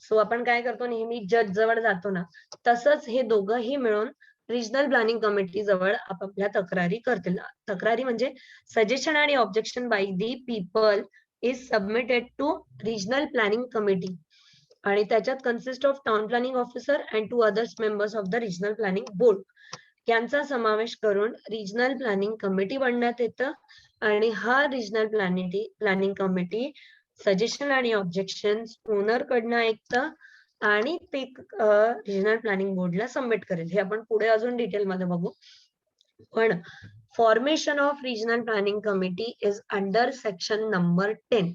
सो आपण काय करतो, नेहमी जज जवळ जातो ना, तसंच हे दोघंही मिळून रिजनल प्लॅनिंग कमिटी जवळ आपापल्या तक्रारी करतील. तक्रारी म्हणजे सजेशन आणि objection by the people is submitted to regional planning committee, आणि त्याच्यात consist of town planning officer and 2 others members of the regional planning board यांचा समावेश करून रिजनल प्लॅनिंग कमिटी बनण्यात येतं. आणि हा रिजनल प्लॅनिंग कमिटी सजेशन आणि ऑब्जेक्शन ओनर कडनं ऐकतं आणि ते रिजनल प्लॅनिंग बोर्डला सबमिट करेल. हे आपण पुढे अजून डिटेलमध्ये बघू. पण formation of regional planning committee is under section number 10.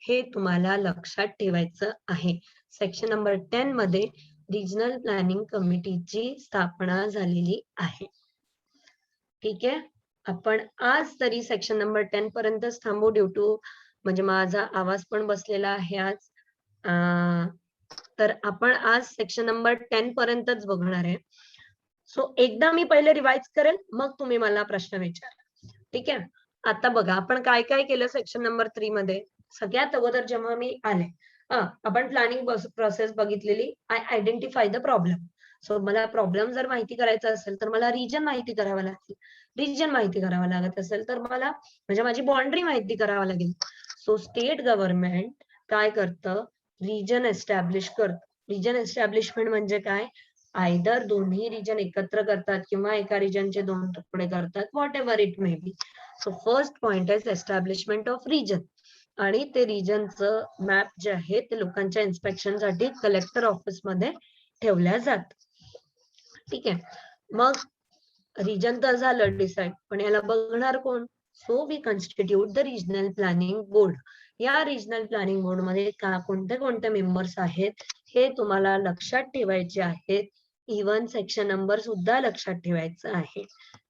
हे तुम्हाला लक्षात ठेवायचं आहे. सेक्शन नंबर 10 मध्ये रिजनल प्लॅनिंग कमिटीची स्थापना झालेली आहे. ठीक आहे, आपण आज तरी सेक्शन नंबर 10 पर्यंतच थांबू, ड्यू टू म्हणजे माझा आवाज पण बसलेला आहे आज. तर आपण आज सेक्शन नंबर 10 पर्यंतच बघणार आहे. सो एकदा मी पहिले रिवाइज करेल, मग तुम्ही मला प्रश्न विचारा. ठीक आहे, आता बघा आपण काय काय केलं सेक्शन नंबर 3 मध्ये. सगळ्यात अगोदर जेव्हा मी आले, आपण प्लॅनिंग प्रोसेस बघितलेली. I identify the problem. So मला प्रॉब्लेम जर माहिती करायचा असेल तर मला रिजन माहिती करावं लागेल. रिजन माहिती करावं लागत असेल तर मला म्हणजे माझी बाउंड्री माहिती करावं लागेल. सो स्टेट गव्हर्नमेंट काय करतं, रिजन एस्टॅब्लिश करतं. रिजन एस्टॅब्लिशमेंट म्हणजे काय, आयदर दोन्ही रिजन एकत्र करतात किंवा एका रिजनचे 2 तुकडे करतात, what ever it may be. So first point is establishment of region. आणि ते रिजनचं मॅप जे आहे ते लोकांच्या इन्स्पेक्शन साठी कलेक्टर ऑफिस मध्ये ठेवल्या जात. ठीक आहे, मग रिजन तर झालं डिसाइड, पण याला बघणार कोण. So we constitute the regional planning board. या रिजनल प्लॅनिंग बोर्ड मध्ये कोणते कोणते मेंबर्स आहेत हे तुम्हाला लक्षात ठेवायचे आहेत. इवन सेक्शन नंबर सुद्धा लक्षात ठेवायचं आहे.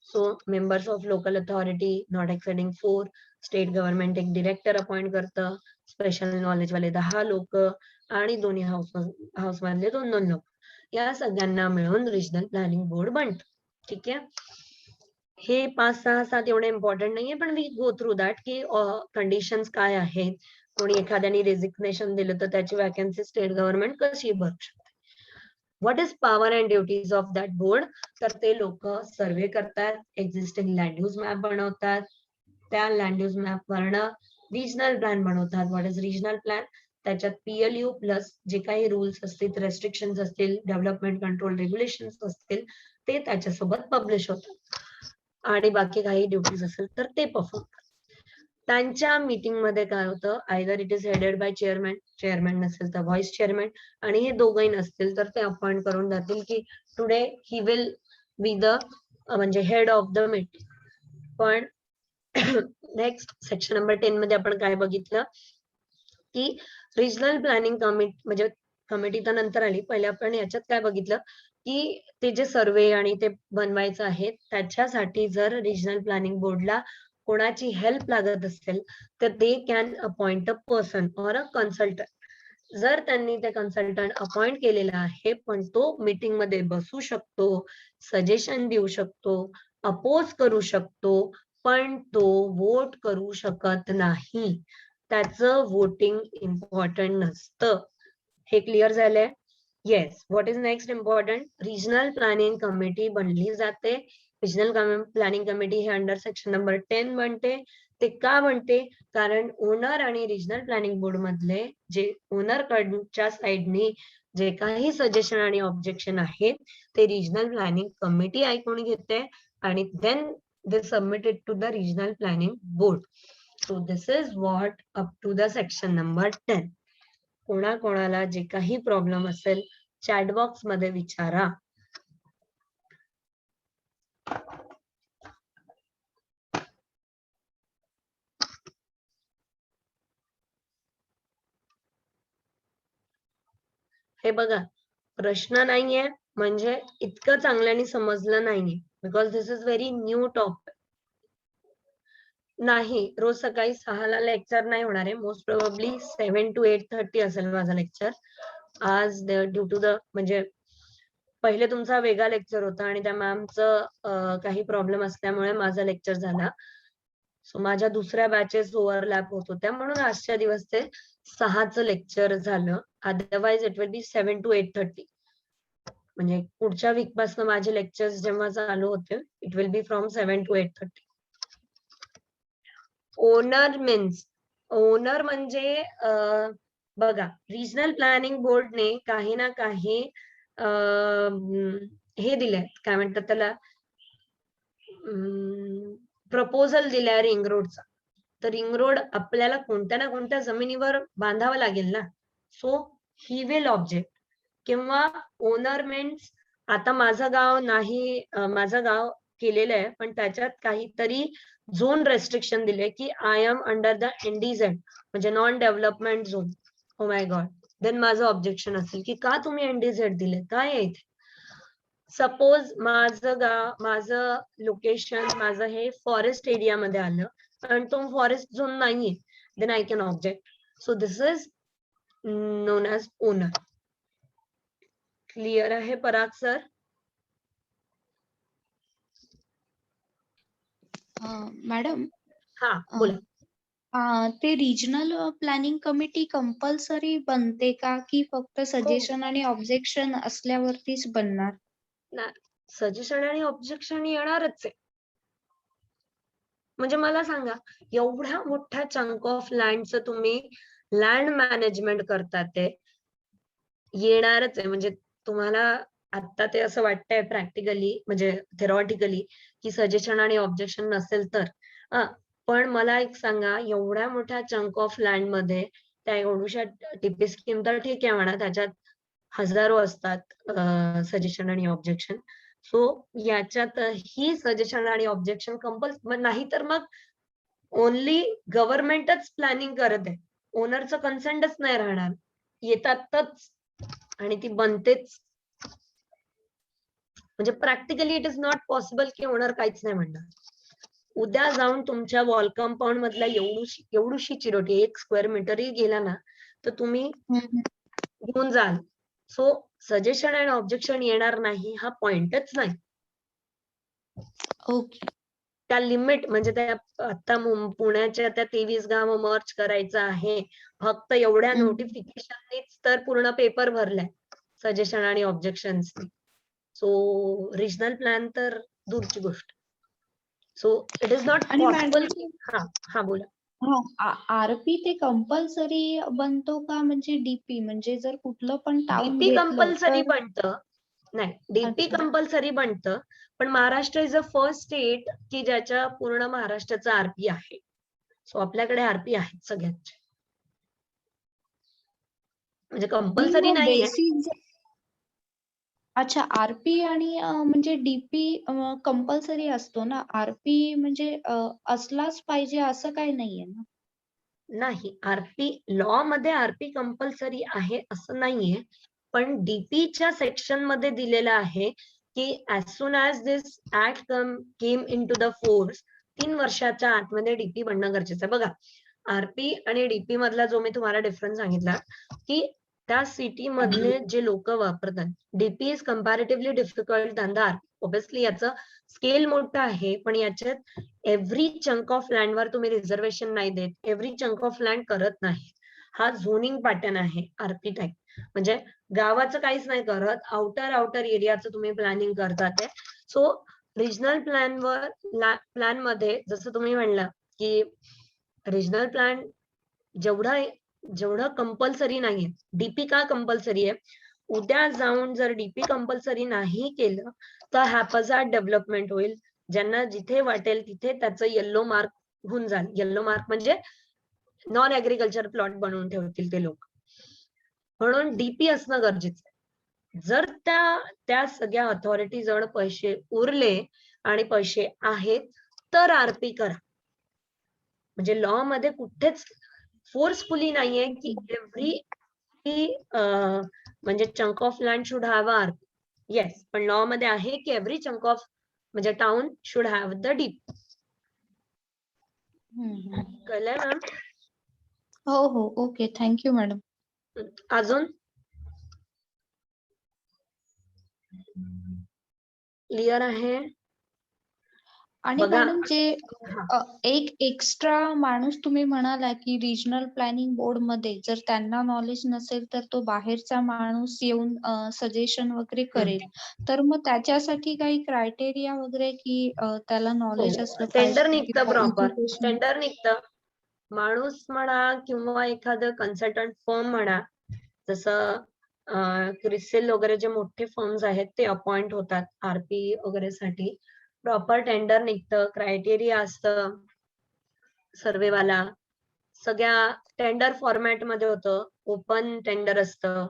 So members of local authority not exceeding 4. State government एक डिरेक्टर अपॉइंट करतं, स्पेशल नॉलेज वाले 10 लोक आणि दोन्ही हाऊस मधले 2 लोक. या सगळ्यांना मिळून रिजनल प्लॅनिंग बोर्ड बनतं. ठीक आहे, हे 5, 6, 7 एवढे इम्पॉर्टंट नाहीये, पण वी गो थ्रू दॅट की कंडिशन्स काय आहेत. कोणी एखाद्याने रेजिग्नेशन दिलं तर त्याची वॅकन्सी स्टेट गव्हर्नमेंट कशी भरू शकते. What is power and duties of that board. तर ते लोक सर्वे करतात, एक्झिस्टिंग लँड यूज मॅप बनवतात, त्या लँड यूज मॅप वरनं रिजनल प्लॅन बनवतात. व्हॉट इज रिजनल प्लॅन, त्याच्यात PLU प्लस जे काही रूल्स असतील, रेस्ट्रिक्शन्स असतील, डेव्हलपमेंट कंट्रोल रेग्युलेशन्स असतील, ते त्याच्यासोबत पब्लिश होतात. आणि बाकी काही ड्युटीज असेल तर ते परफॉर्म करतात. त्यांच्या मीटिंग मध्ये काय होतं, either it is headed by chairman, chairman नसेल तर व्हाईस चेअरमॅन, आणि हे दोघंही नसतील तर ते अपॉइंट करून जातील की today he will be the म्हणजे हेड ऑफ द मीटिंग. पण नेक्स्ट सेक्शन नंबर 10 मध्ये आपण काय बघितलं की रिजनल प्लॅनिंग कमिटी म्हणजे कमिटी तर नंतर आली, पहिले आपण याच्यात काय बघितलं की ते जे सर्वे आणि ते बनवायचं आहे त्याच्यासाठी जर रिजनल प्लॅनिंग बोर्डला कोणाची हेल्प लागत असेल तर ते can appoint a person or a consultant. जर त्यांनी ते कन्सल्टंट अपॉइंट केलेला आहे, पण तो मीटिंग मध्ये बसू शकतो, सजेशन देऊ शकतो, अपोज करू शकतो, पण तो वोट करू शकत नाही. त्याचं वोटिंग इम्पॉर्टंट नसतं. हे क्लिअर झालंय. Yes, what is next important, regional planning committee बनली जाते. रिजनल प्लॅनिंग कमिटी हे अंडर सेक्शन नंबर 10 बनते. ते का बनते, कारण ओनर आणि रिजनल प्लॅनिंग बोर्ड मधले जे ओनर कडच्या साइडनी जे काही सजेशन आणि ऑब्जेक्शन आहेत ते रिजनल प्लॅनिंग कमिटी ऐकून घेते आणि then they submitted to the regional planning board. So this is what up to the section number 10. कोणाकोणाला जे काही प्रॉब्लेम असेल चॅट बॉक्स मध्ये विचारा. हे बघा, प्रश्न नाहीये म्हणजे इतकं चांगल्याने समजलं नाहीये, because this is very new topic. नाही, रोज सकाळी 6 ला लेक्चर नाही होणार आहे. मोस्ट प्रोबेबली 7 to 8:30 असेल माझा लेक्चर. आज ड्यू टू द म्हणजे पहिले तुमचा वेगळा लेक्चर होता आणि त्या मॅमचं काही प्रॉब्लेम असल्यामुळे माझा लेक्चर झाला. सो माझ्या दुसऱ्या बॅचेस ओव्हरलॅप होत होत्या, म्हणून आजच्या दिवस ते 6चं लेक्चर झालं. Otherwise it will B 7 to 8:30. म्हणजे पुढच्या वीक पासून माझे लेक्चर्स जेव्हा चालू होतील, it will B from 7 to 8:30. Owner means, owner म्हणजे बघा, रिजनल प्लॅनिंग बोर्डने काही ना काही हे दिलंय, काय म्हणतात त्याला, प्रपोजल दिलाय रिंग रोडचा. तर रिंग रोड आपल्याला कोणत्या ना कोणत्या जमिनीवर बांधावं लागेल ना. So he will object. किंवा ओनर मीन्स, आता माझं गाव नाही, माझं गाव केलेलं आहे, पण त्याच्यात काहीतरी झोन रेस्ट्रिक्शन दिले की I am under the NDZ, म्हणजे non development zone. Oh my god, then माझं ऑब्जेक्शन असेल की का तुम्ही NDZ दिले, काय आहे इथे. सपोज माझं गाव, माझं लोकेशन, माझं हे फॉरेस्ट एरियामध्ये आलं आणि तो फॉरेस्ट झोन नाहीये, then I can object. So this is known as owner. Clear आहे पराग सर? मॅडम, हा बोला. ते रिजनल प्लॅनिंग कमिटी कंपल्सरी बनते का, की फक्त सजेशन आणि ऑब्जेक्शन असल्यावरतीच बनणार? सजेशन आणि ऑब्जेक्शन येणारच आहे. म्हणजे मला सांगा, एवढ्या मोठ्या चंक ऑफ लँडचं तुम्ही लँड मॅनेजमेंट करतात, ते येणारच आहे. म्हणजे तुम्हाला आता ते असं वाटतंय प्रॅक्टिकली, म्हणजे थेरॉटिकली, की सजेशन आणि ऑब्जेक्शन नसेल तर. पण मला एक सांगा, एवढ्या मोठ्या चंक ऑफ लँड मध्ये त्या एवढ्याशा टीपी स्कीम तर ठीक आहे म्हणा, त्याच्यात हजारो असतात सजेशन आणि ऑब्जेक्शन. सो याच्यातही सजेशन आणि ऑब्जेक्शन नाही, तर मग ओनली गव्हर्नमेंटच प्लॅनिंग करत आहे, ओनरचं कन्सेंटच नाही राहणार. येतातच आणि ती बनतेच. म्हणजे practically it is not possible की ओनर काहीच नाही म्हणणार. उद्या जाऊन तुमच्या वॉल कंपाऊंड मधल्या एवढूशी चिरोटी 1 स्क्वेअर मीटरही गेला ना, तर तुम्ही घेऊन जाल. सो सजेशन आणि ऑब्जेक्शन येणार नाही हा पॉइंटच नाही. ओके. त्या लिमिट, म्हणजे त्या आता पुण्याच्या त्या 23 गाव मर्ज करायचं आहे, फक्त एवढ्या नोटिफिकेशननीच तर पूर्ण पेपर भरलाय सजेशन आणि ऑब्जेक्शन्सनी. सो रिजनल प्लॅन तर दूरची गोष्ट. So it is not possible. हा बोला. आरपी ते कंपल्सरी बनतो का, म्हणजे डीपी, म्हणजे जर कुठलं पण टाउन डीपी घेतलं कंपल्सरी तर? बनतं. नाही, डीपी अच्छा. कंपल्सरी बनतं, पण Maharashtra is a first state की ज्याच्या पूर्ण महाराष्ट्राचा आरपी आहे. सो आपल्याकडे आरपी आहेत सगळ्यांचे, म्हणजे कंपल्सरी नाहीये. अच्छा, आरपी आणि म्हणजे डीपी कंपल्सरी असतो ना, आरपी म्हणजे असलाच पाहिजे असं काही नाहीये ना? नाही, आरपी लॉ मध्ये आरपी कंपल्सरी आहे असं नाहीये, पण डीपीच्या सेक्शन मध्ये दिलेलं आहे की as soon as this act came in to the force, 3 वर्षाच्या आतमध्ये डीपी बनणं गरजेचं आहे. बघा, आरपी आणि डीपी मधला जो मी तुम्हाला डिफरन्स सांगितला, की त्या सिटी मधले जे लोक वापरतात, DP is comparatively difficult than the RP. Obviously याचं स्केल मोठं आहे, पण याच्यात एव्हरी चंक ऑफ लँड वर तुम्ही रिझर्वेशन नाही देत, एव्हरी चंक ऑफ लँड करत नाही. हा झोनिंग पॅटर्न आहे आरपी टाईप. म्हणजे गावाचं काहीच नाही करत, आउटर एरियाचं तुम्ही प्लॅनिंग करतात. सो रिजनल प्लॅन मध्ये जसं तुम्ही म्हणला की रिजनल प्लॅन जेवढं कंपल्सरी नाहीये. डीपी का कंपल्सरी आहे? उद्या जाऊन जर डीपी कंपल्सरी नाही केलं तर हॅपझार्ड डेव्हलपमेंट होईल. ज्यांना जिथे वाटेल तिथे त्याचं येल्लो मार्क होऊन जाईल. येल्लो मार्क म्हणजे नॉन ऍग्रिकल्चर प्लॉट बनवून ठेवतील ते लोक. म्हणून डीपी असणं गरजेचं आहे. जर त्या सगळ्या अथॉरिटी जवळ पैसे उरले आणि पैसे आहेत तर आरपी करा. म्हणजे लॉ मध्ये कुठेच फोर्सफुली नाहीये की एव्हरी म्हणजे chunk of land should have RP. Yes, पण लॉ मध्ये आहे की एव्हरी चंक ऑफ म्हणजे town should have the DP. कळलंय मॅम? हो, ओके, थँक्यू मॅडम. अजून क्लिअर आहे? आणि बघा मॅडम जे हा एक एक्स्ट्रा माणूस तुम्ही म्हणाला की रिजनल प्लॅनिंग बोर्ड मध्ये जर त्यांना नॉलेज नसेल तर तो बाहेरचा माणूस येऊन सजेशन वगैरे करेल. तर मग त्याच्यासाठी काही क्रायटेरिया वगैरे की त्याला नॉलेज असलं टेंडर पाहिजे निघतं किंवा प्रॉपर, एज्युकेशन? टेंडर निघतं. माणूस म्हणा किंवा एखादं कन्सल्टंट फर्म म्हणा, जसं क्रिसिल वगैरे जे मोठे फर्म्स आहेत ते अपॉइंट होतात आरपी वगैरे साठी. प्रॉपर टेंडर निघतं, क्रायटेरिया असतं सर्वेवाला. सगळ्या टेंडर फॉर्मॅट मध्ये होतं, ओपन टेंडर असतं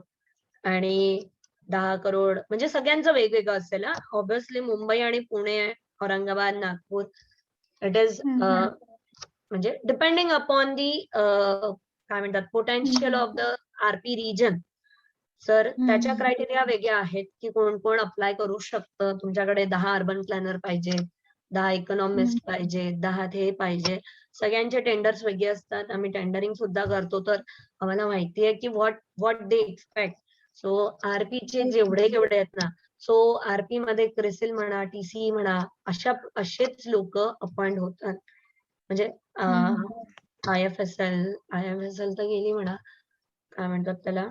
आणि 10 करोड म्हणजे सगळ्यांचं वेगवेगळं असेल हा. ऑब्व्हियसली मुंबई आणि पुणे, औरंगाबाद, नागपूर इट इज म्हणजे डिपेंडिंग अपॉन दी काय म्हणतात potential of the RP region. Sir त्याच्या क्रायटेरिया वेगळ्या आहेत की कोण कोण अप्लाय करू शकतं. तुमच्याकडे 10 अर्बन प्लॅनर पाहिजे, 10 इकॉनॉमिस्ट पाहिजे, 10 हे पाहिजे. सगळ्यांचे टेंडर्स वेगळे असतात. आम्ही टेंडरिंग सुद्धा करतो, तर आम्हाला माहिती आहे की व्हॉट दे एक्सपेक्ट. सो आरपीचे जेवढे केवढे आहेत ना, सो आरपी मध्ये क्रिसिल म्हणा, टीसी म्हणा, असेच लोक अपॉइंट होतात. म्हणजे आय एफ एस एल तर गेली म्हणा, काय म्हणतात त्याला,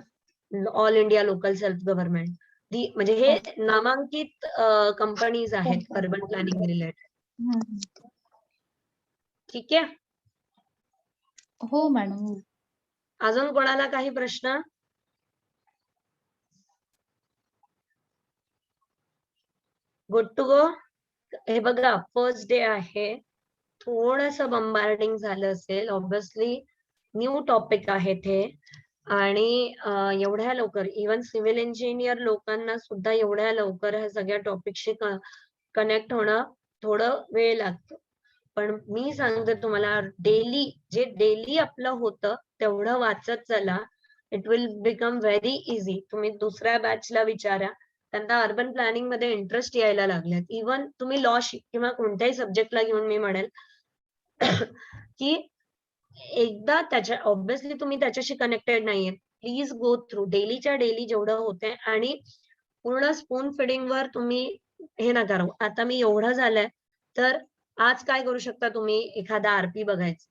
all India local self government. म्हणजे हे नामांकित कंपनीज आहेत अर्बन प्लॅनिंग रिलेटेड. ठीक आहे. हो मॅडम. अजून कोणाला काही प्रश्न? Good to go. हे बघा फर्स्ट डे आहे, थोडस बंबार्डिंग झालं असेल. ऑब्व्हियसली न्यू टॉपिक आहे ते, आणि एवढ्या लवकर इवन सिव्हिल इंजिनियर लोकांना सुद्धा एवढ्या लवकर ह्या सगळ्या टॉपिकशी कनेक्ट होणं थोडं वेळ लागतो. पण मी सांगते तुम्हाला, जे डेली आपलं होतं तेवढं वाचत चला, it will become very easy. तुम्ही दुसऱ्या बॅचला विचारा, त्यांना अर्बन प्लॅनिंग मध्ये इंटरेस्ट यायला लागलेत. इवन तुम्ही लॉ किंवा कोणत्याही सब्जेक्टला घेऊन मी म्हणेल की एकदा त्याच्या ऑब्व्हियसली तुम्ही त्याच्याशी कनेक्टेड नाहीये, प्लीज गो थ्रू डेलीच्या डेली जेवढं होतंय. आणि पूर्ण स्पून फिडिंग वर तुम्ही हे नका राहू. आता मी एवढं झालंय तर आज काय करू शकता तुम्ही, एखादा आरपी बघायचं,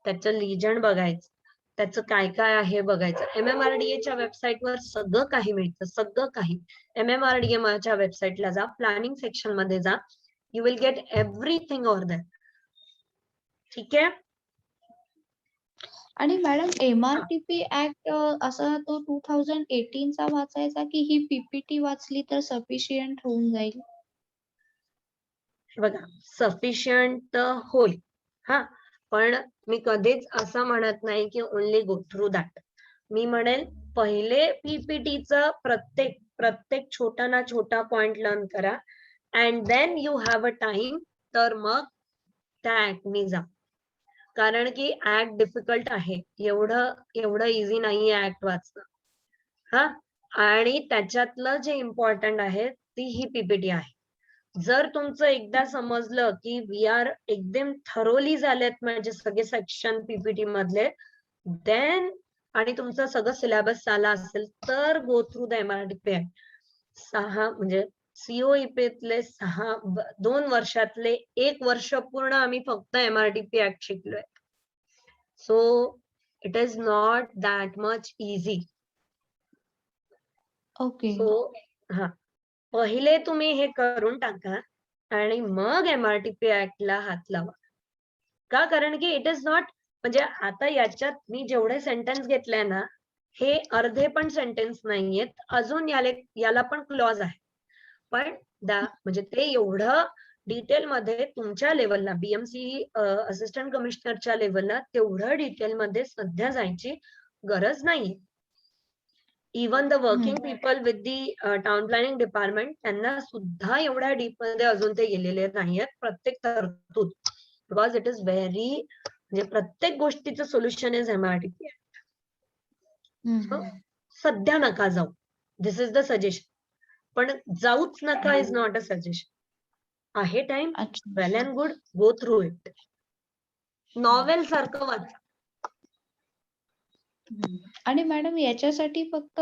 त्याचं लिजंड बघायचं, त्याचं काय काय आहे बघायचं. MMRDAच्या वेबसाईटवर सगळं काही मिळतं, सगळं काही. MMRDAच्या वेबसाईटला जा, प्लॅनिंग सेक्शन मध्ये जा, you will get everything over that. ठीक आहे. आणि मॅडम MRTP ऍक्ट असा तो 2018 चा वाचायचा की ही PPT वाचली तर सफिशियंट होऊन जाईल? बघा सफिशियंट होईल हा, पण मी कधीच असं म्हणत नाही की ओनली गो थ्रू दॅट. मी म्हणेल पहिले पीपीटीचं प्रत्येक छोटा ना छोटा पॉइंट लर्न करा, and then you have a time, तर मग त्या ऍक्टनी जा. कारण की ऍक्ट डिफिकल्ट आहे, एवढं इझी नाहीये ऍक्ट वाचणं हा. आणि त्याच्यातलं जे इम्पॉर्टंट आहे ती ही पीपीटी आहे. जर तुमचं एकदा समजलं की वी आर एकदम थरोली झालेत म्हणजे सगळे सेक्शन पीपीटी मधले, देन आणि तुमचं सगळं सिलेबस आला असेल तर गो थ्रू द MRTP ऍक्ट. 6 म्हणजे सीओईपीतले 2 वर्षातले 1 वर्ष पूर्ण आम्ही फक्त MRTP ऍक्ट शिकलोय. So it is not that much easy. Okay. So हा, पहिले तुम्ही हे करून टाका आणि मग MRTP ऍक्टला हात लावा. का? कारण की इट इज नॉट, म्हणजे आता याच्यात मी जेवढे सेंटेन्स घेतले ना, हे अर्धे पण सेंटेन्स नाहीयेत. अजून याला पण क्लॉज आहे. पण म्हणजे ते एवढं डिटेल मध्ये तुमच्या लेवलला, BMC असिस्टंट कमिशनरच्या लेवलला तेवढं डिटेल मध्ये सध्या जायची गरज नाही. Even the working people with the town planning department, त्यांना सुद्धा एवढ्या डीप मध्ये अजून ते गेलेले नाहीयेत प्रत्येक तरतूद. बिकॉज इट इज व्हेरी, म्हणजे प्रत्येक गोष्टीचं सोल्युशन इज MRTP. सध्या नका जाऊ, दिस इज द सजेशन. पण जाऊच नका इज नॉट अ सजेशन. आहे time, well and good, go through it. Novel सारखं वाचा. आणि मॅडम याच्यासाठी फक्त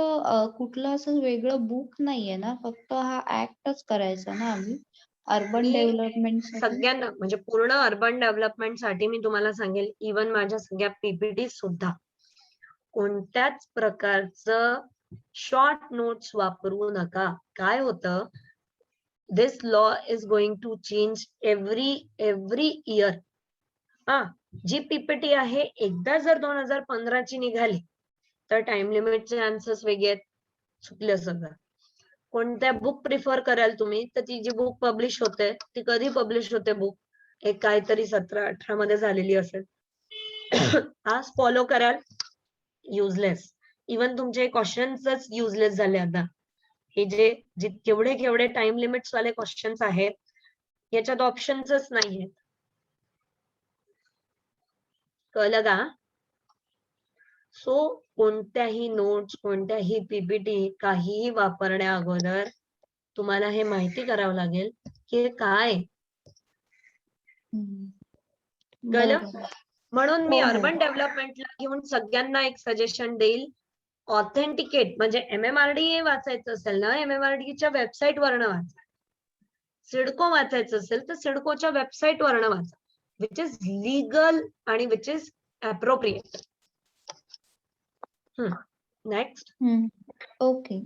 कुठलं असं वेगळं बुक नाहीये ना, फक्त हा ऍक्टच करायचा ना आम्ही? अर्बन मी डेव्हलपमेंट सगळ्यांना म्हणजे पूर्ण अर्बन डेव्हलपमेंट साठी मी तुम्हाला सांगेल, इवन माझ्या सगळ्या पीपीटी सुद्धा कोणत्याच प्रकारचं शॉर्ट नोट्स वापरू नका. काय होतं, this law is going to change every year. जी पीपीटी आहे एकदा जर 2015 ची निघाली तर टाइम लिमिटचे आन्सर्स वेगळे आहेत, चुकलं सगळं. कोणत्या बुक प्रिफर कराल तुम्ही, तर ती जी बुक पब्लिश होते ती कधी पब्लिश होते बुक, एक काहीतरी 17-18 मध्ये झालेली असेल. आज फॉलो कराल, युजलेस. इवन तुमचे क्वेश्चन्सच युजलेस झाले आता. हे जे केवढे टाइम लिमिट्स वाले क्वेश्चन्स आहेत याच्यात ऑप्शन्सच नाहीये. कळलं का? सो कोणत्याही नोट्स, कोणत्याही पीपीटी काहीही वापरण्या अगोदर तुम्हाला हे माहिती करावं लागेल की काय. कळलं? म्हणून मी अर्बन डेव्हलपमेंटला घेऊन सगळ्यांना एक सजेशन देईल, ऑथेंटिकेट म्हणजे MMRDA वाचायचं असेल ना, MMRDAच्या वेबसाईट वरनं वाचा. सिडको वाचायचं असेल तर सिडकोच्या वेबसाईट वरनं वाचा, विच इज लीगल आणि which is appropriate. Next. Okay.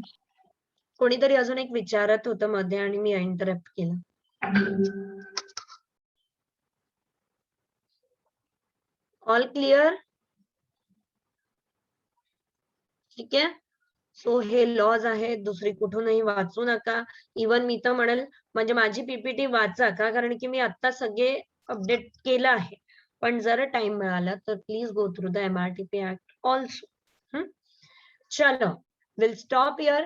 कोणीतरी अजून एक विचारत होतं मध्ये आणि मी इंटरप्ट केलं. All clear? ठीक आहे. सो हे लॉज आहेत, दुसरी कुठूनही वाचू नका. इवन मी तर म्हणेल म्हणजे माझी पीपीटी वाचा का, कारण की मी आता सगळे अपडेट केलं आहे. पण जर टाइम मिळाला तर please go through the MRTP act also. चलो, विल स्टॉप हिअर.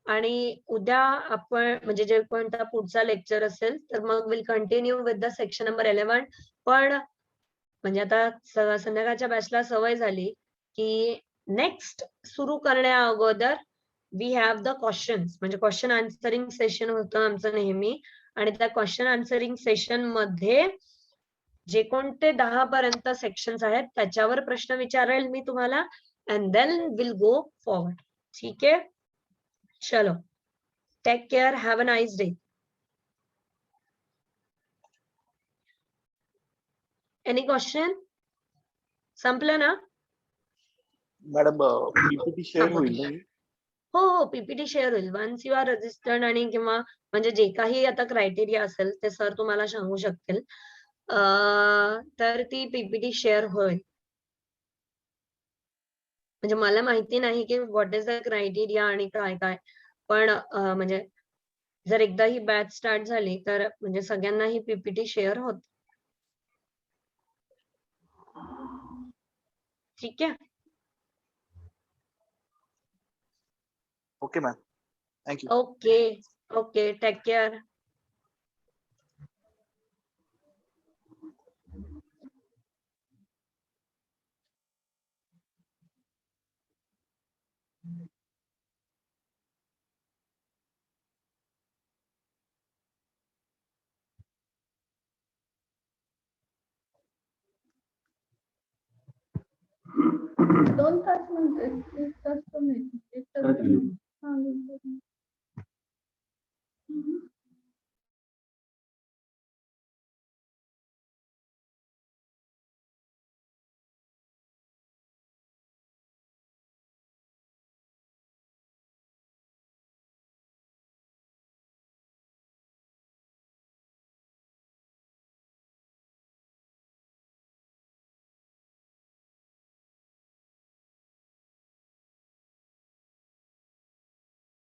आणि उद्या आपण म्हणजे जे कोणता पुढचा लेक्चर असेल तर मग will continue with the section number 11. पण म्हणजे आता संध्याकाळच्या बॅचला सवय झाली की नेक्स्ट सुरू करण्या अगोदर वी हॅव द क्वेश्चन्स, म्हणजे क्वेश्चन आन्सरिंग सेशन होतं आमचं नेहमी. आणि त्या क्वेश्चन आन्सरिंग सेशन मध्ये जे कोणते 10 पर्यंत सेक्शन्स आहेत त्याच्यावर प्रश्न विचारेल मी तुम्हाला, and then will go forward. ठीक आहे. चलो, take care, have a nice day. Any question? संपलं ना मॅडम? पीपीटी शेअर होईल ना? हो, पीपीटी शेअर होईल वन्स यू आर रजिस्टर्ड. आणि किंवा म्हणजे जे काही आता क्रायटेरिया असेल ते सर तुम्हाला सांगू शकतील. तर ती पीपीटी शेअर होईल. म्हणजे मला माहिती नाही की व्हॉट इज द क्रायटेरिया आणि काय काय, पण म्हणजे जर एकदा ही बॅच स्टार्ट झाली तर म्हणजे सगळ्यांना ही पीपीटी शेअर होत. ठीक आहे. Okay ma'am, thank you. Okay, take care. दोन तास म्हणते, 1 तास